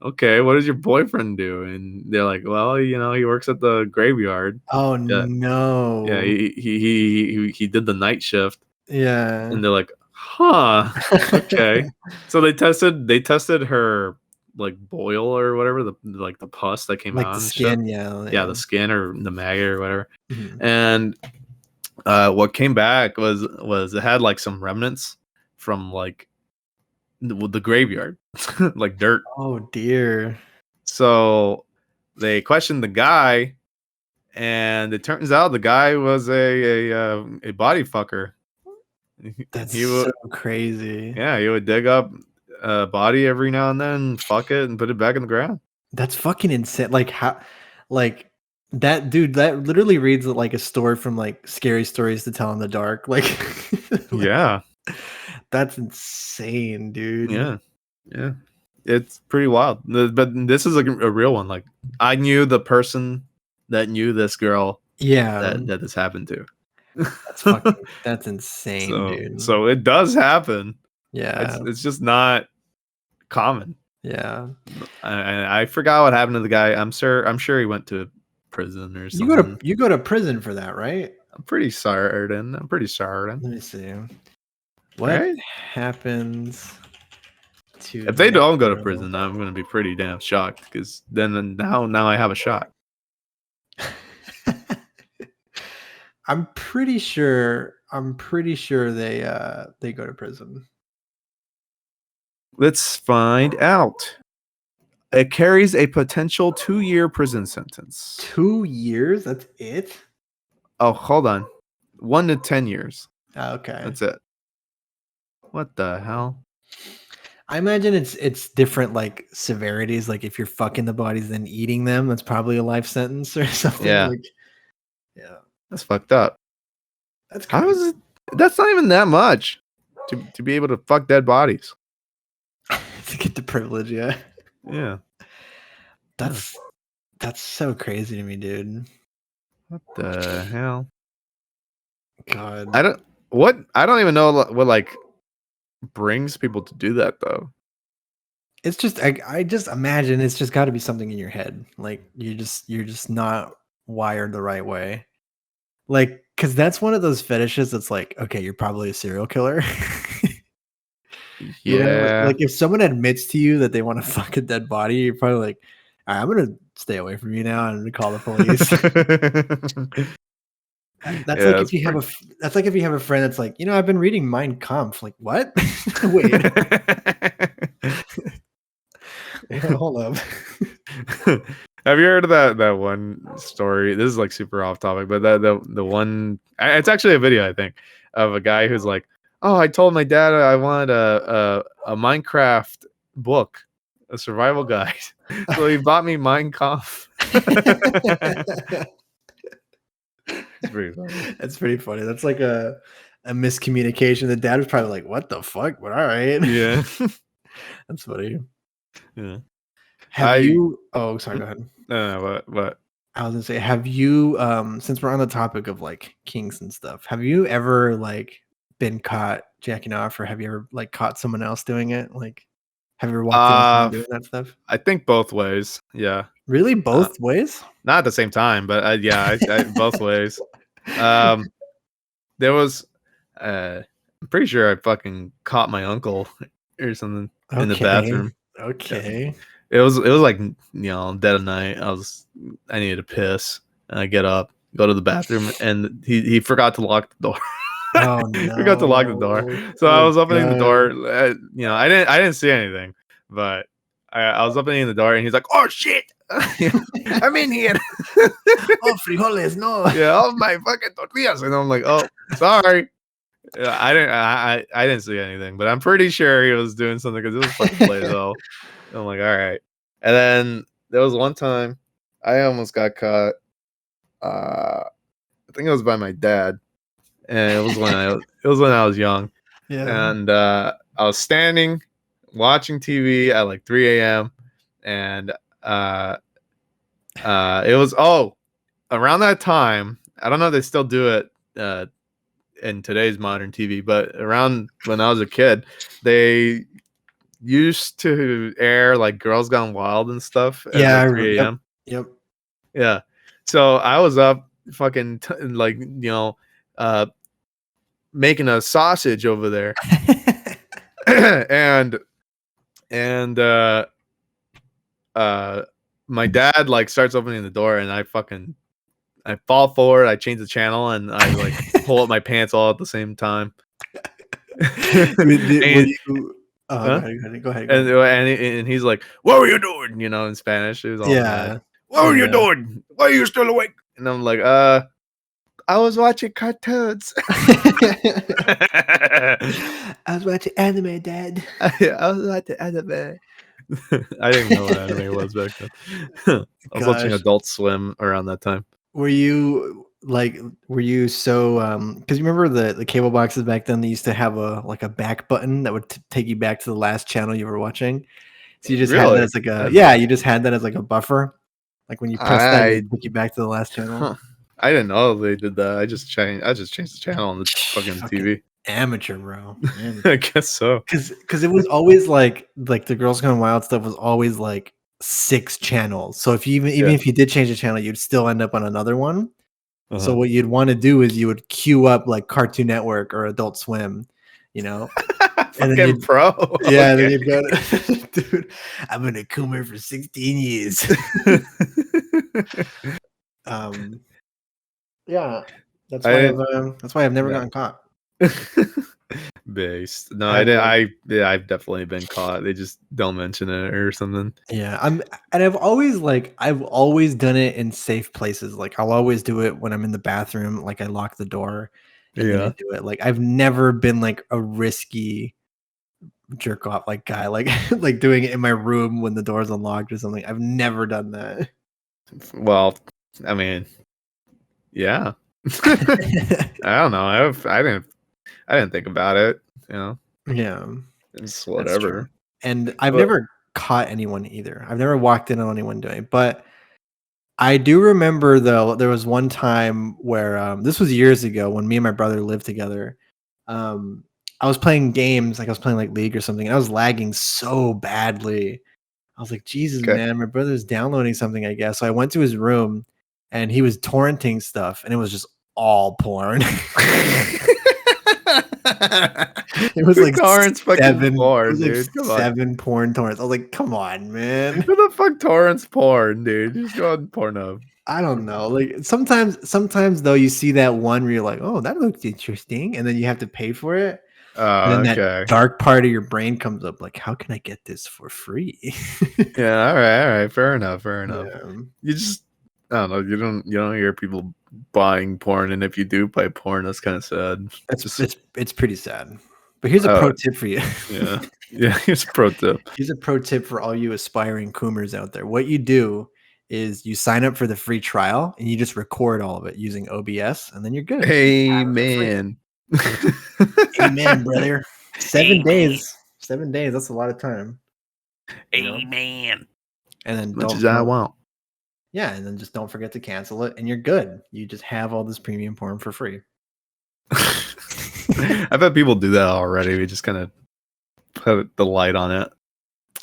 Okay, what does your boyfriend do? And they're like, well, he works at the graveyard. Oh Yeah. no. Yeah, he did the night shift. Yeah. And they're like, huh, okay. So they tested her like boil or whatever, the pus that came Like out the and skin, shit. yeah. The skin or the maggot or whatever. Mhm. And what came back was it had like some remnants from like the graveyard, like dirt. Oh dear. So they questioned the guy, and it turns out the guy was a body fucker. That's He would, so crazy. yeah, he would dig up a body every now and then, fuck it, and put it back in the ground. That's fucking insane. Like how, like that dude. That literally reads like a story from like Scary Stories to Tell in the Dark. Like, Yeah, that's insane, dude. yeah, it's pretty wild. But this is a real one. Like, I knew the person that knew this girl. Yeah, that this happened to. that's insane, dude. So it does happen. Yeah, It's just not common. yeah. I forgot what happened to the guy. I'm sure he went to prison or something. You go to prison for that, right? I'm pretty certain. Let me see. What happens to if they don't go to prison? I'm going to be pretty damn shocked, because then now I have a shot. I'm pretty sure they go to prison. Let's find out. It carries a potential 2-year prison sentence. 2 years? That's it? Oh, hold on. 1 to 10 years. Okay. That's it. What the hell? I imagine it's different like severities. Like if you're fucking the bodies then eating them, that's probably a life sentence or something. Yeah, Like, yeah, that's fucked up. that's How crazy. is it? That's not even that much to be able to fuck dead bodies. To get the privilege, yeah. Yeah. Huh. That's that's so crazy to me, dude. What the hell? God. I don't. What? I don't even know what like brings people to do that though. It's just I just imagine it's just got to be something in your head. Like you're just not wired the right way. Like cuz that's one of those fetishes that's like, okay, you're probably a serial killer. You know, Yeah. like if someone admits to you that they want to fuck a dead body, you're probably like, "All right, I'm going to stay away from you now and call the police." That's Yeah, like that's if you have pretty. that's like if you have a friend that's like, I've been reading Mein Kampf. Like, what? Wait, hold up. Have you heard of that one story? This is like super off topic, but the one it's actually a video I think of a guy who's like, "Oh, I told my dad I wanted a Minecraft book, a survival guide, so he bought me Mein Kampf." It's pretty funny. That's pretty funny. That's like a miscommunication. The dad was probably like, "What the fuck?" But all right, Yeah, that's funny. yeah. Have I you? Oh, sorry. Go ahead. no, but I was gonna say, have you? Since we're on the topic of like kinks and stuff, have you ever like been caught jacking off, or have you ever like caught someone else doing it? Like, have you ever walked in on someone doing that stuff? I think both ways. Yeah, Really, uh, both ways? not at the same time, but yeah, I both ways. Um, there was, I'm pretty sure I fucking caught my uncle or something in the Okay. bathroom. Yeah. Okay. It was like dead of night. I needed to piss, and I get up, go to the bathroom, and he forgot to lock the door. Oh Forgot to lock the door. no. So I Oh was opening the door. god. I didn't see anything, but I was opening the door, and he's like, "Oh shit, I'm in here." Oh, frijoles, no. Yeah, all my fucking tortillas, and I'm like, "Oh, sorry." Yeah, I didn't see anything, but I'm pretty sure he was doing something because it was fucking late as hell. I'm like, all right. And then there was one time I almost got caught. I think it was by my dad, and it was when I was young, Yeah. and I was standing watching TV at like 3 a.m. and it was around that time. I don't know if they still do it in today's modern TV, but around when I was a kid, they used to air like Girls Gone Wild and stuff at Yeah. like 3 Yep. a.m. Yep. Yeah. So I was up fucking like, uh, making a sausage over there. and, and, uh, my dad like starts opening the door and I fall forward, I change the channel and I like pull up my pants all at the same time. Were And, you? Oh, huh? go ahead. And he's like, "What were you doing?" In Spanish. He was all mad. Yeah. What were you Yeah. doing? Why are you still awake? And I'm like, I was watching cartoons. I was watching anime, Dad. I was watching anime. I didn't know what anime was back then. I was watching Gosh. Adult Swim around that time. Were you like were you so because you remember the cable boxes back then, they used to have a back button that would take you back to the last channel you were watching. So you just had that Really? as like I a didn't know yeah, that. you just had that as like a buffer. Like when you press that, it I would take you back to the last channel. huh. I didn't know they did that. I just changed the channel on the fucking Fucking TV. amateur, bro. I guess so. Because it was always like the Girls Gone Wild stuff was always like 6 channels. So if you even Yeah. if you did change the channel, you'd still end up on another one. So Uh-huh. what you'd want to do is you would queue up like Cartoon Network or Adult Swim, you know, and then Fucking you'd pro. yeah, then Okay. you'd go to dude. I've been a coomer for 16 years. um, yeah, I that's why I've never yeah. gotten caught. Based. No, I I've did. I've definitely been caught. They just don't mention it or something. yeah, and I've always done it in safe places. Like I'll always do it when I'm in the bathroom. Like I lock the door and then I Yeah. do it. Like I've never been like a risky jerk off like guy, like like doing it in my room when the door's unlocked or something. I've never done that. Well, I mean, yeah. I don't know. I didn't think about it. You know, Yeah, it's that's true. whatever. And I've But never caught anyone either. I've never walked in on anyone doing it, but I do remember though there was one time where this was years ago when me and my brother lived together. Um, I was playing games, like I was playing like League or something, and I was lagging so badly. I was like, Jesus, okay. man, my brother's downloading something, I guess. So I went to his room and he was torrenting stuff, and it was just all porn. It was Who like torrents fucking 7 it porn, was like dude? Come on. 7 porn torrents. I was like, "Come on, man." Who the fuck torrents porn, dude? Just go on Pornhub. I don't know. Like sometimes though you see that one where you're like, "Oh, that looks interesting," and then you have to pay for it. And Oh, then that okay. dark part of your brain comes up like, "How can I get this for free?" Yeah, all right. Fair enough. Fair enough. Yeah. You just I don't know, you don't hear people buying porn, and if you do buy porn, that's kind of sad. Just It's pretty sad. But here's a uh pro tip for you. yeah. Yeah, here's a pro tip. Here's a pro tip for all you aspiring coomers out there. What you do is you sign up for the free trial and you just record all of it using OBS, and then you're good. You have it for free. Amen. Amen, brother. 7 Amen. days. 7 days. That's a lot of time. You know? Amen. And then Much as I want. Yeah, and then just don't forget to cancel it, and you're good. You just have all this premium porn for free. I bet people do that already. We just kind of put the light on it.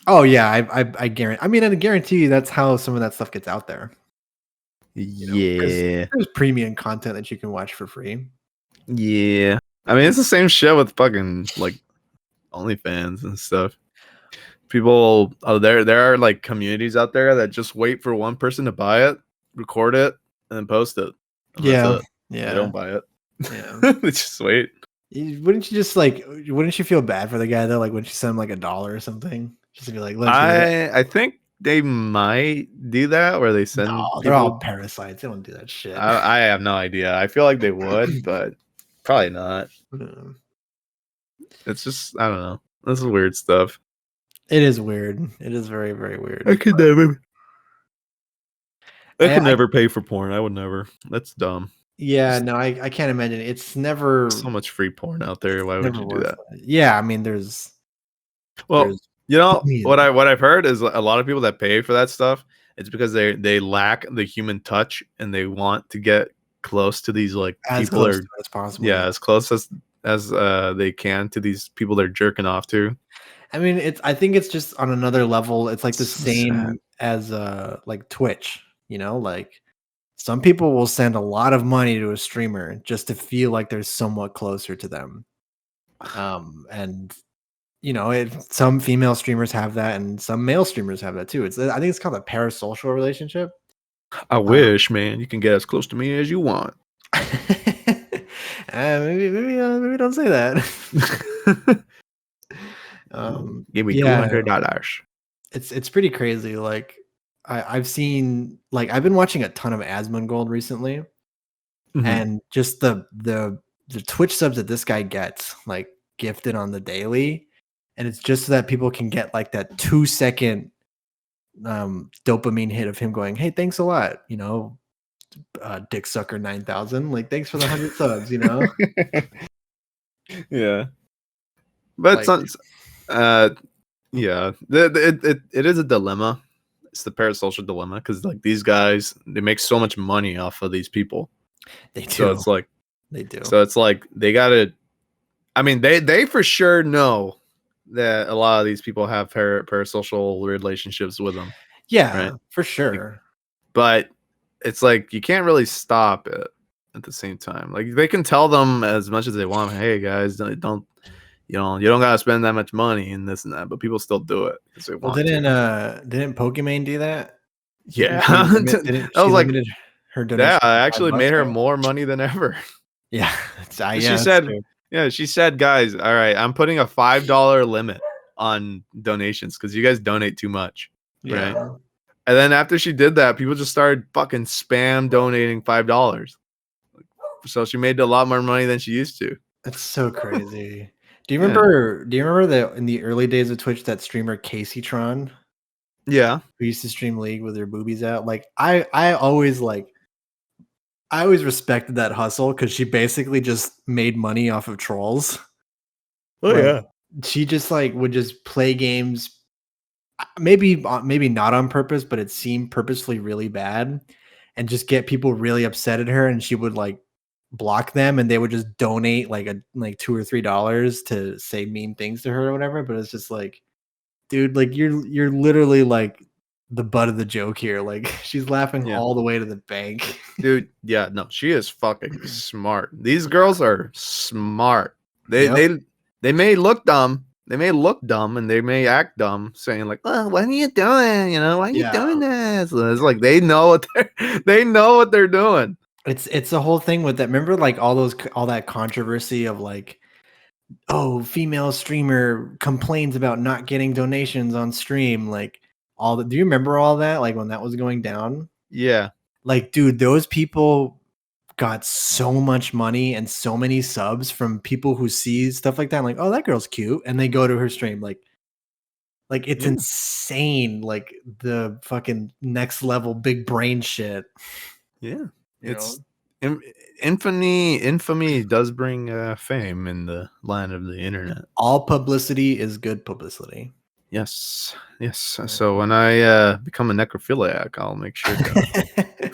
Oh yeah, I guarantee. I mean, I guarantee you that's how some of that stuff gets out there. You know, 'cause Yeah. there's premium content that you can watch for free. Yeah. I mean, it's the same shit with fucking like OnlyFans and stuff. People, there are like communities out there that just wait for one person to buy it, record it, and then post it. And Yeah, that's it. yeah, They don't buy it. yeah. They just wait. Wouldn't you just like? Wouldn't you feel bad for the guy though? Like, wouldn't you send him like $1 or something? Just to be like, look, here. I think they might do that where they send No, they're people. all parasites. They don't do that shit. I have no idea. I feel like they would, but probably not. No. It's just I don't know. This is weird stuff. It is weird. It is very, very weird. I could never. I could I- never pay for porn. I would never. That's dumb. Yeah, no, I can't imagine. It's never So much free porn out there. Why would never you do worth that? it. Yeah, I mean, there's Well, you know billions. what I've heard is a lot of people that pay for that stuff. It's because they lack the human touch and they want to get close to these like as people close are to it as possible. yeah as close as they can to these people they're jerking off to. I mean, I think it's just on another level. It's like the So same sad. as like Twitch, you know, like some people will send a lot of money to a streamer just to feel like they're somewhat closer to them. And you know, some female streamers have that and some male streamers have that too. I think it's called a parasocial relationship. I wish, man, you can get as close to me as you want. Maybe don't say that. Give me yeah, $200. it's pretty crazy. Like I've seen, like, I've been watching a ton of Asmongold recently, Mhm. and just the Twitch subs that this guy gets like gifted on the daily, and it's just so that people can get like that 2-second dopamine hit of him going, "Hey, thanks a lot," you know, Dick Sucker 9000, like, thanks for the 100 subs, you know. Yeah, but Like, yeah, it is a dilemma. It's the parasocial dilemma because like these guys, they make so much money off of these people. they do. So it's like They do. they gotta. I mean, they for sure know that a lot of these people have parasocial relationships with them, Yeah, right? for sure. But it's like you can't really stop it at the same time. Like they can tell them as much as they want. Hey guys, don't you don't gotta spend that much money and this and that, but people still do it because they Well, want to. didn't Pokimane do that? Yeah, Didn't I she was like, limited her yeah, donation I to actually $5, made her right? more money than ever. Yeah, yeah, She that's said, true. yeah, she said, guys, all right, I'm putting a $5 limit on donations because you guys donate too much, right? Yeah. And then after she did that, people just started fucking spam donating $5. So she made a lot more money than she used to. That's so crazy. Do you Yeah. remember? Do you remember that in the early days of Twitch, that streamer Caseytron Yeah. who used to stream League with her boobies out? Like I always I always respected that hustle because she basically just made money off of trolls. Oh Like yeah. she just like would just play games, maybe not on purpose, but it seemed purposefully really bad, and just get people really upset at her, and she would like block them, and they would just donate like $2 or $3 to say mean things to her or whatever. But it's just like, dude, like you're literally like the butt of the joke here. Like she's laughing Yeah. all the way to the bank. Dude, yeah, no, she is fucking smart. These girls are smart. They Yep. they they may look dumb. They may look dumb and they may act dumb, saying like, "Oh, what are you doing? You know, why are you Yeah. doing this?" And it's like they know what they're doing. It's the whole thing with that. Remember, like all that controversy of like, oh, female streamer complains about not getting donations on stream. Like all the, do you remember all that? Like when that was going down? Yeah, Like, dude, those people got so much money and so many subs from people who see stuff like that. Like, oh, that girl's cute, and they go to her stream. Like it's yeah, insane. Like the fucking next level big brain shit. yeah. You know, It's in- infamy does bring fame in the land of the internet. all publicity is good publicity. Yes, yes. So when I become a necrophiliac, I'll make sure to.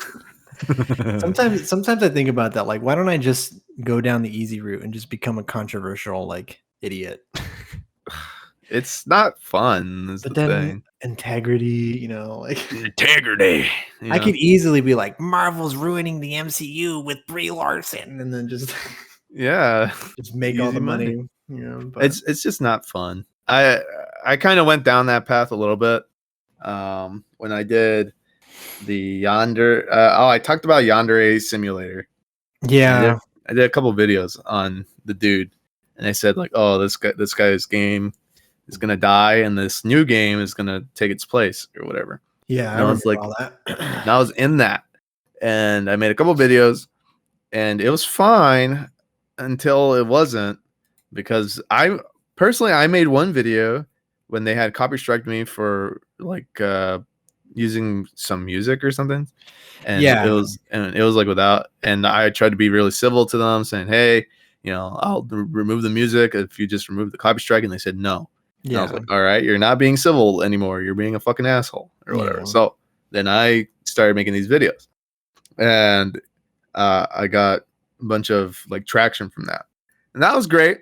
Sometimes I think about that. Like, why don't I just go down the easy route and just become a controversial like idiot? It's not fun, is But the then thing. integrity, like Integrity. I Yeah. could easily be like, Marvel's ruining the MCU with Brie Larson, and then just Yeah. just make all Easy the money. But It's just not fun. I kind of went down that path a little bit. When I did the Yonder I talked about Yonder A Simulator. yeah, I did a couple videos on the dude, and I said like, oh, this guy's game is gonna die and this new game is gonna take its place or whatever. yeah, I And I was remember like, all that. and I was in that, and I made a couple videos, and it was fine until it wasn't, because I made one video when they had copy striked me for like using some music or something, and Yeah, it was like without, and I tried to be really civil to them, saying, hey, I'll remove the music if you just remove the copy strike, and they said no. And I was yeah, like, all right, you're not being civil anymore, you're being a fucking asshole or whatever. yeah, So then I started making these videos, and I got a bunch of like traction from that, and that was great.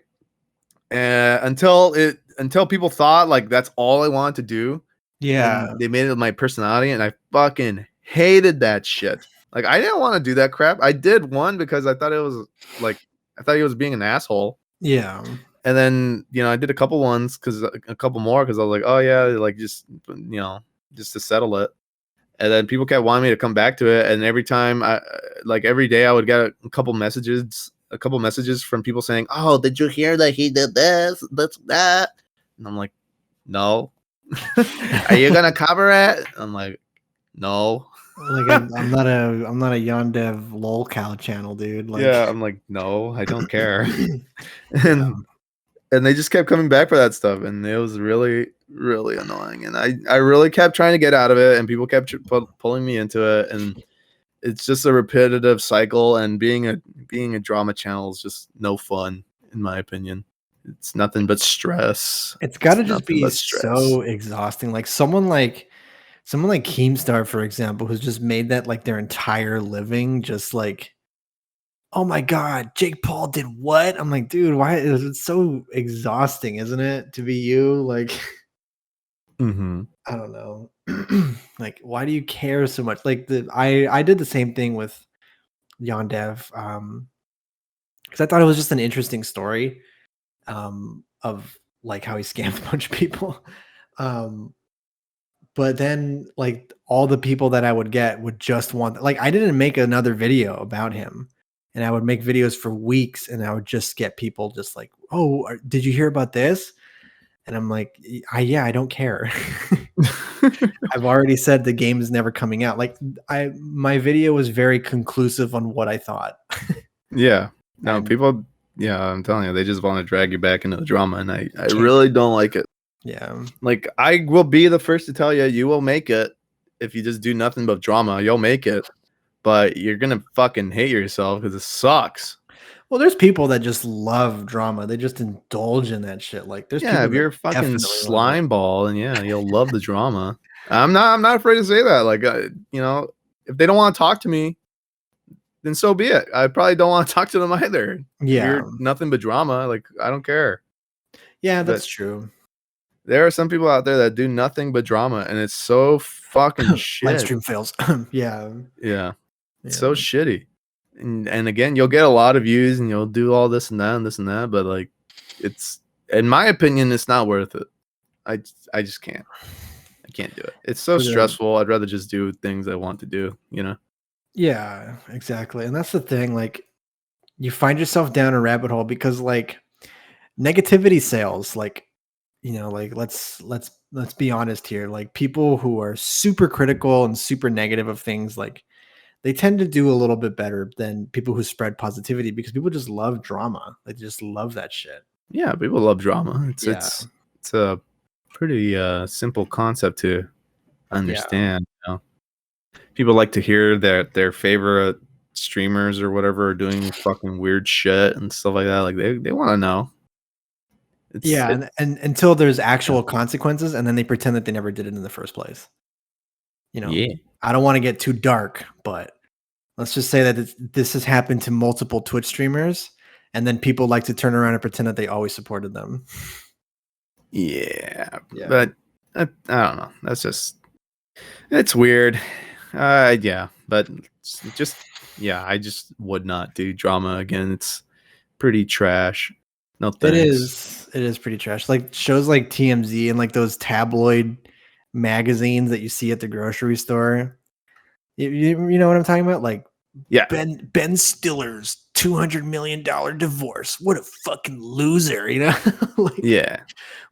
Until people thought like that's all I wanted to do, yeah, and they made it my personality, and I fucking hated that shit. Like I didn't want to do that crap. I did one because I thought it was like I thought he was being an asshole, yeah, and then I did a couple ones because a couple more because I was like, oh yeah, like just to settle it. And then people kept wanting me to come back to it, and every time every day I would get a couple messages from people saying, oh, did you hear that he did this, that? And I'm like, no. Are you gonna cover it? I'm like, no. like I'm not a Yondev lolcow channel, dude. Like, Yeah, I'm like, no, I don't care. yeah, and they just kept coming back for that stuff, and it was really, really annoying. And I really kept trying to get out of it, and people kept pulling me into it, and it's just a repetitive cycle. And being a drama channel is just no fun, in my opinion. It's nothing but stress. it's got to just Nothing be but stress. so exhausting. Like someone like Keemstar, for example, who's just made that like their entire living, just like, oh my god, Jake Paul did what? I'm like, dude, why is it so exhausting, isn't it, to be you? Like, Mm-hmm. I don't know. Like, why do you care so much? Like I did the same thing with Yondev, because I thought it was just an interesting story, of like how he scammed a bunch of people. Um, but then like all the people that I would get would just want, like, I didn't make another video about him, and I would make videos for weeks, and I would just get people just like, oh, did you hear about this? And I'm like, yeah, I don't care. I've already said the game is never coming out. Like my video was very conclusive on what I thought. Yeah. No, And people Yeah, I'm telling you, they just want to drag you back into the drama, and I Can't- really don't like it. Yeah. Like, I will be the first to tell you, you will make it if you just do nothing but drama. You'll make it, but you're gonna fucking hate yourself because it sucks. Well, there's people that just love drama. They just indulge in that shit. Like, there's Yeah, people if that you're a fucking definitely love it. slime ball, and yeah, you'll love the drama. I'm not afraid to say that. Like, you know, if they don't want to talk to me, then so be it. I probably don't want to talk to them either. If Yeah. you're nothing but drama, like, I don't care. Yeah, But that's true. there are some people out there that do nothing but drama, and it's so fucking Live shit. stream fails. Yeah. Yeah, it's so Yeah. shitty. And again, you'll get a lot of views, and you'll do all this and that and this and that, but like, it's, in my opinion, it's not worth it. I just can't. I can't do it. It's so For the stressful. I'd rather just do things I want to do, you know? Yeah, exactly. And that's the thing. Like, you find yourself down a rabbit hole because like negativity sales. Like, like let's be honest here. Like people who are super critical and super negative of things, like they tend to do a little bit better than people who spread positivity because people just love drama. They just love that shit. Yeah, people love drama. It's Yeah. it's a pretty simple concept to Yeah. understand, you know? People like to hear that their favorite streamers or whatever are doing fucking weird shit and stuff like that. Like, they want to know. Yeah. It And until there's yeah. actual consequences, and then they pretend that they never did it in the first place. Yeah. I don't want to get too dark, but let's just say that this has happened to multiple Twitch streamers, and then people like to turn around and pretend that they always supported them. Yeah, Yeah. but I don't know. That's just, it's weird. Yeah, but just, yeah, I just would not do drama again. It's pretty trash. No It thanks. is. It is pretty trash. Like shows like TMZ and like those tabloid magazines that you see at the grocery store. You know what I'm talking about? Like Yeah, Ben Stiller's $200 million divorce. What a fucking loser, you know? Like, yeah,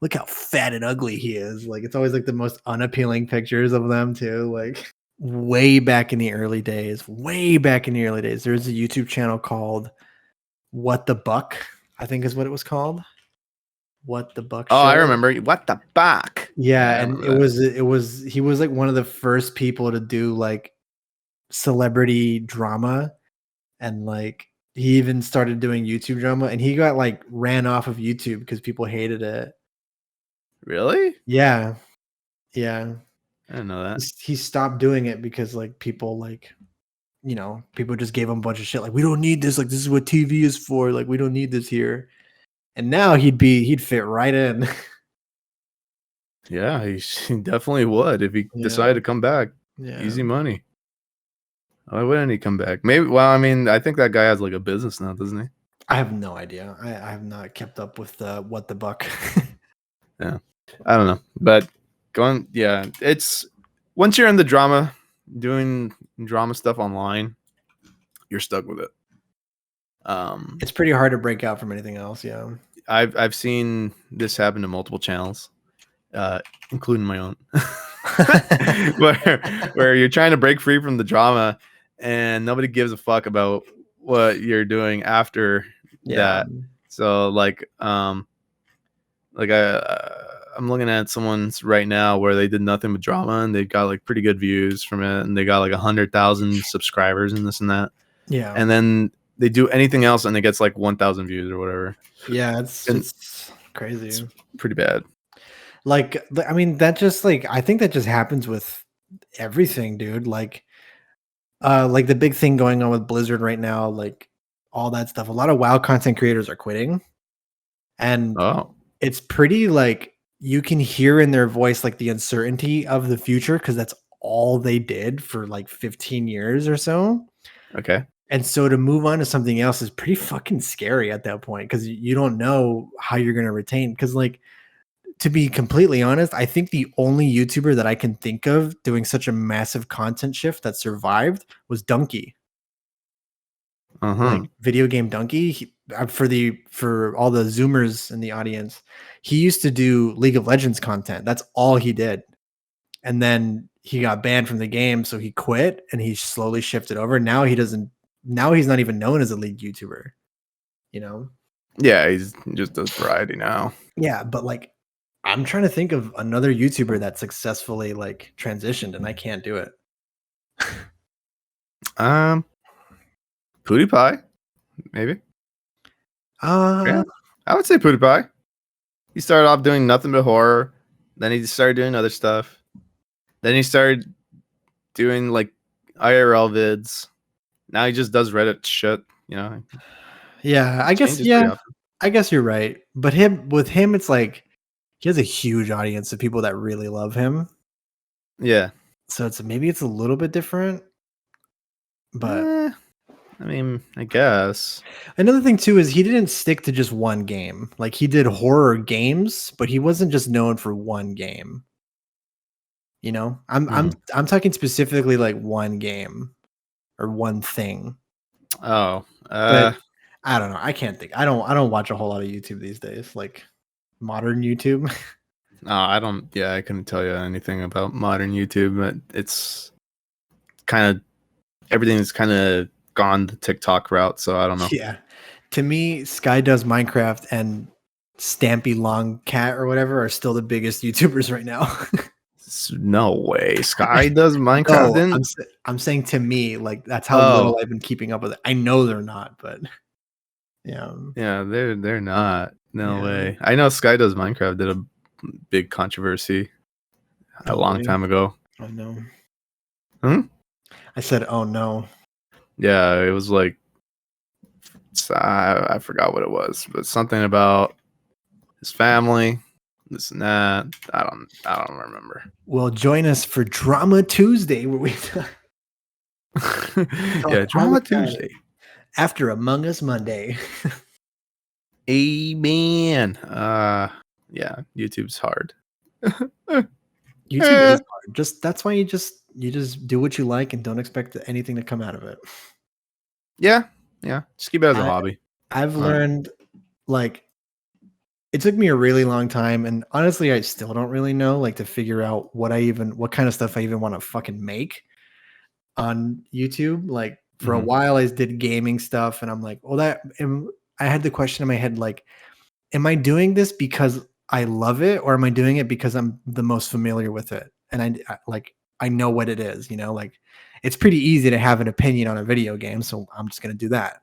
look how fat and ugly he is. Like, it's always like the most unappealing pictures of them too. Like, way back in the early days, there was a YouTube channel called What the Buck, I think is what it was called. What the Buck oh, I Show. remember. What the fuck? Yeah, Yeah, I and remember that. he was like one of the first people to do like celebrity drama, and like he even started doing YouTube drama, and he got like ran off of YouTube because people hated it. Really? Yeah. Yeah. I didn't know that. He stopped doing it because like people like, people just gave him a bunch of shit like, we don't need this, like this is what TV is for, like we don't need this here. And now he'd fit right in. Yeah, he definitely would if he Yeah. decided to come back. Yeah. Easy money. Why wouldn't he come back? Maybe. Well, I mean, I think that guy has like a business now, doesn't he? I have no idea. I have not kept up with What the Buck. Yeah, I don't know, but yeah, it's, once you're in the drama, doing drama stuff online, you're stuck with it. It's pretty hard to break out from anything else. Yeah. I've seen this happen to multiple channels, including my own, where you're trying to break free from the drama, and nobody gives a fuck about what you're doing after Yeah. that. So like I'm looking at someone's right now where they did nothing but drama, and they got like pretty good views from it, and they got like 100,000 subscribers and this and that. Yeah. And then they do anything else, and it gets like 1,000 views or whatever. Yeah. And It's crazy. it's pretty bad. Like, I mean, that just like, I think that just happens with everything, dude. Like the big thing going on with Blizzard right now, like all that stuff. A lot of WoW content creators are quitting, and Oh, it's pretty like you can hear in their voice like the uncertainty of the future because that's all they did for like 15 years or so. okay. And so to move on to something else is pretty fucking scary at that point because you don't know how you're going to retain. Because, like, to be completely honest, I think the only YouTuber that I can think of doing such a massive content shift that survived was Donkey. Uh-huh. Like video game Donkey. For all the Zoomers in the audience, he used to do League of Legends content. That's all he did. And then he got banned from the game, so he quit and he slowly shifted over. Now he's not even known as a league YouTuber, you know? Yeah, he just does variety now. Yeah, but like I'm trying to think of another YouTuber that successfully like transitioned, and I can't do it. Um, PewDiePie, maybe. Yeah, Uh, I would say PewDiePie. He started off doing nothing but horror. Then he started doing other stuff. Then he started doing like IRL vids. Now he just does Reddit shit. You know, yeah, I guess changes pretty yeah, often. I guess you're right. But with him, it's like he has a huge audience of people that really love him. Yeah. So maybe it's a little bit different. But Eh, I mean, I guess. another thing too is he didn't stick to just one game. Like he did horror games, but he wasn't just known for one game. You know, Hmm. I'm talking specifically like one game or one thing. Oh, But I don't know. I can't think. I don't watch a whole lot of YouTube these days. Like modern YouTube. no, I don't. Yeah, I couldn't tell you anything about modern YouTube, but it's kind of everything's kind of gone the TikTok route. So I don't know. Yeah. To me, Sky does Minecraft and Stampy Long Cat or whatever are still the biggest YouTubers right now. No way. Sky does Minecraft No, in. I'm saying to me, like that's how little Oh, I've been keeping up with it. I know they're not, but yeah, yeah, they're not. No yeah. way. I know Sky does Minecraft did a big controversy a Oh long boy. time ago. Oh no. Hmm? I said, oh no. Yeah, it was like I forgot what it was, but something about his family, this and that. I don't remember. Well, join us for Drama Tuesday where we talk Yeah, all Drama about it Tuesday. after Among Us Monday. Amen. Yeah, YouTube's hard. YouTube Eh, is hard. Just that's why you just do what you like and don't expect anything to come out of it. yeah, yeah. Just keep it as a I hobby. I've Uh, learned like it took me a really long time, and honestly, I still don't really know like to figure out what kind of stuff I even want to fucking make on YouTube. Like for a mhm. while, I did gaming stuff, and I'm like, well, I had the question in my head like, am I doing this because I love it, or am I doing it because I'm the most familiar with it? And I know what it is, like it's pretty easy to have an opinion on a video game, so I'm just gonna do that.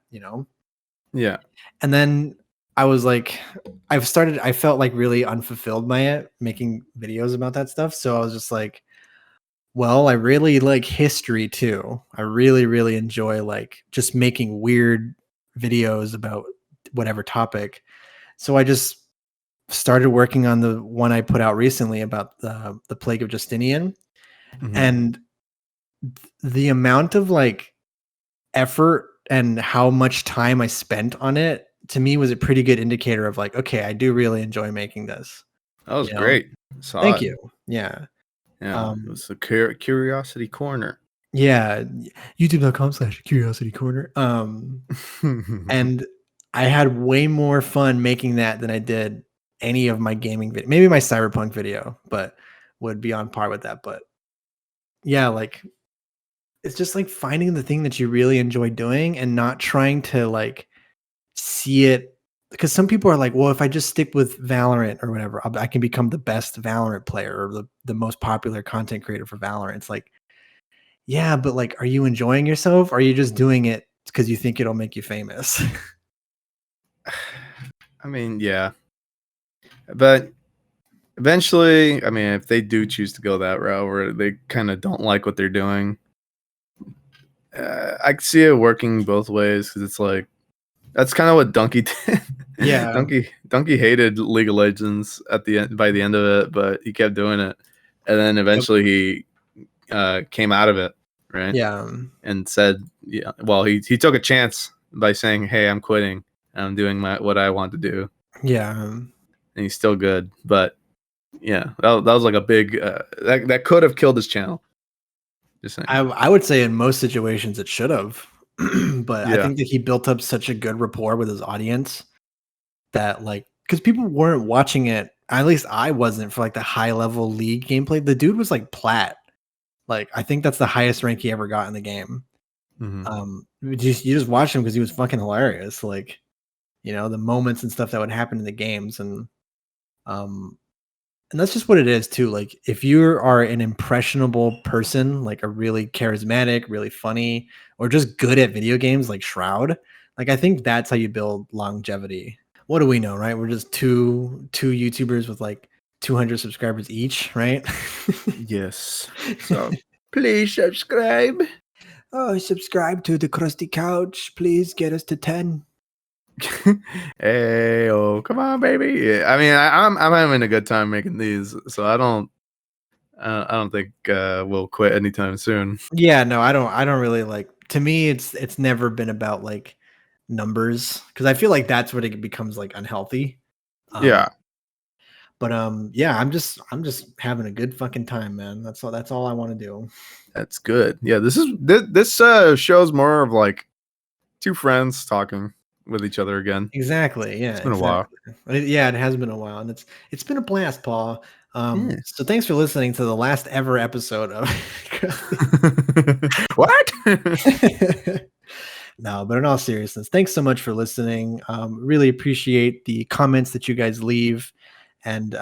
Yeah. And then I was like, I felt like really unfulfilled by it, making videos about that stuff. So I was just like, well, I really like history too. I really, really enjoy like just making weird videos about whatever topic. So I just started working on the one I put out recently about the plague of Justinian, Mhm. and the amount of like effort and how much time I spent on it to me was a pretty good indicator of like, okay, I do really enjoy making this. That was You know, great. Saw thank it. you. Yeah. Yeah, it Um, was a curiosity corner. yeah. YouTube.com/curiosity corner. And I had way more fun making that than I did any of my gaming video. Maybe my cyberpunk video, but would be on par with that. But yeah, like it's just like finding the thing that you really enjoy doing and not trying to like see it, because some people are like, well, if I just stick with Valorant or whatever, I can become the best Valorant player or the most popular content creator for Valorant. It's like, yeah, but like, are you enjoying yourself? Or are you just doing it because you think it'll make you famous? I mean, yeah, but eventually, I mean, if they do choose to go that route where they kind of don't like what they're doing, I can see it working both ways because it's like that's kind of what Donkey did. Yeah. Donkey hated League of Legends at the end by the end of it, but he kept doing it, and then Yep. eventually he came out of it, right? Yeah. And said, yeah, well, he took a chance by saying, "Hey, I'm quitting. I'm doing what I want to do," Yeah. and he's still good. But yeah, that was like a big that could have killed his channel. Just saying. I would say in most situations it should have. But I Yeah. think that he built up such a good rapport with his audience that like, because people weren't watching it, at least I wasn't, for like the high level league gameplay. The dude was like plat. Like I think that's the highest rank he ever got in the game. Hmm. You just watch him because he was fucking hilarious. Like you know, the moments and stuff that would happen in the games. Um, and that's just what it is too. Like if you are an impressionable person, like a really charismatic, really funny, or just good at video games like Shroud, like I think that's how you build longevity. What do we know, right? We're just two YouTubers with like 200 subscribers each, right? Yes. So please subscribe. Oh, subscribe to the Crusty Couch. Please get us to 10. Hey, oh, come on, baby. Yeah, I mean, I'm having a good time making these, so I don't think we'll quit anytime soon. Yeah, no, I don't really like, to me it's never been about like numbers because I feel like that's what it becomes like unhealthy. Um Yeah, but yeah, I'm just having a good fucking time, man. That's all I want to do. that's good. Yeah, this shows more of like two friends talking with each other again. Exactly. Yeah, It's been a while. exactly. Yeah, it has been a while and it's been a blast, Paul. Yeah. So thanks for listening to the last ever episode of Crusty. What? No, but in all seriousness, thanks so much for listening. Really appreciate the comments that you guys leave, and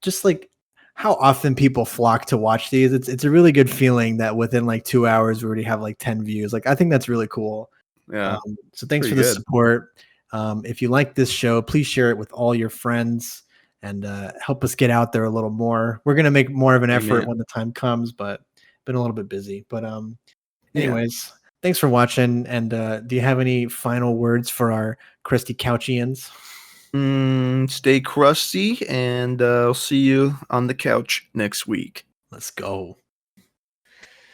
just like how often people flock to watch these. It's a really good feeling that within like 2 hours we already have like 10 views. Like I think that's really cool. Yeah, So it's thanks pretty for the good. support. If you like this show, please share it with all your friends and help us get out there a little more. We're gonna make more of an effort Amen. when the time comes, but been a little bit busy. But Yeah. anyways, thanks for watching. And do you have any final words for our Crusty Couchians? Stay crusty, and I'll see you on the couch next week. Let's go.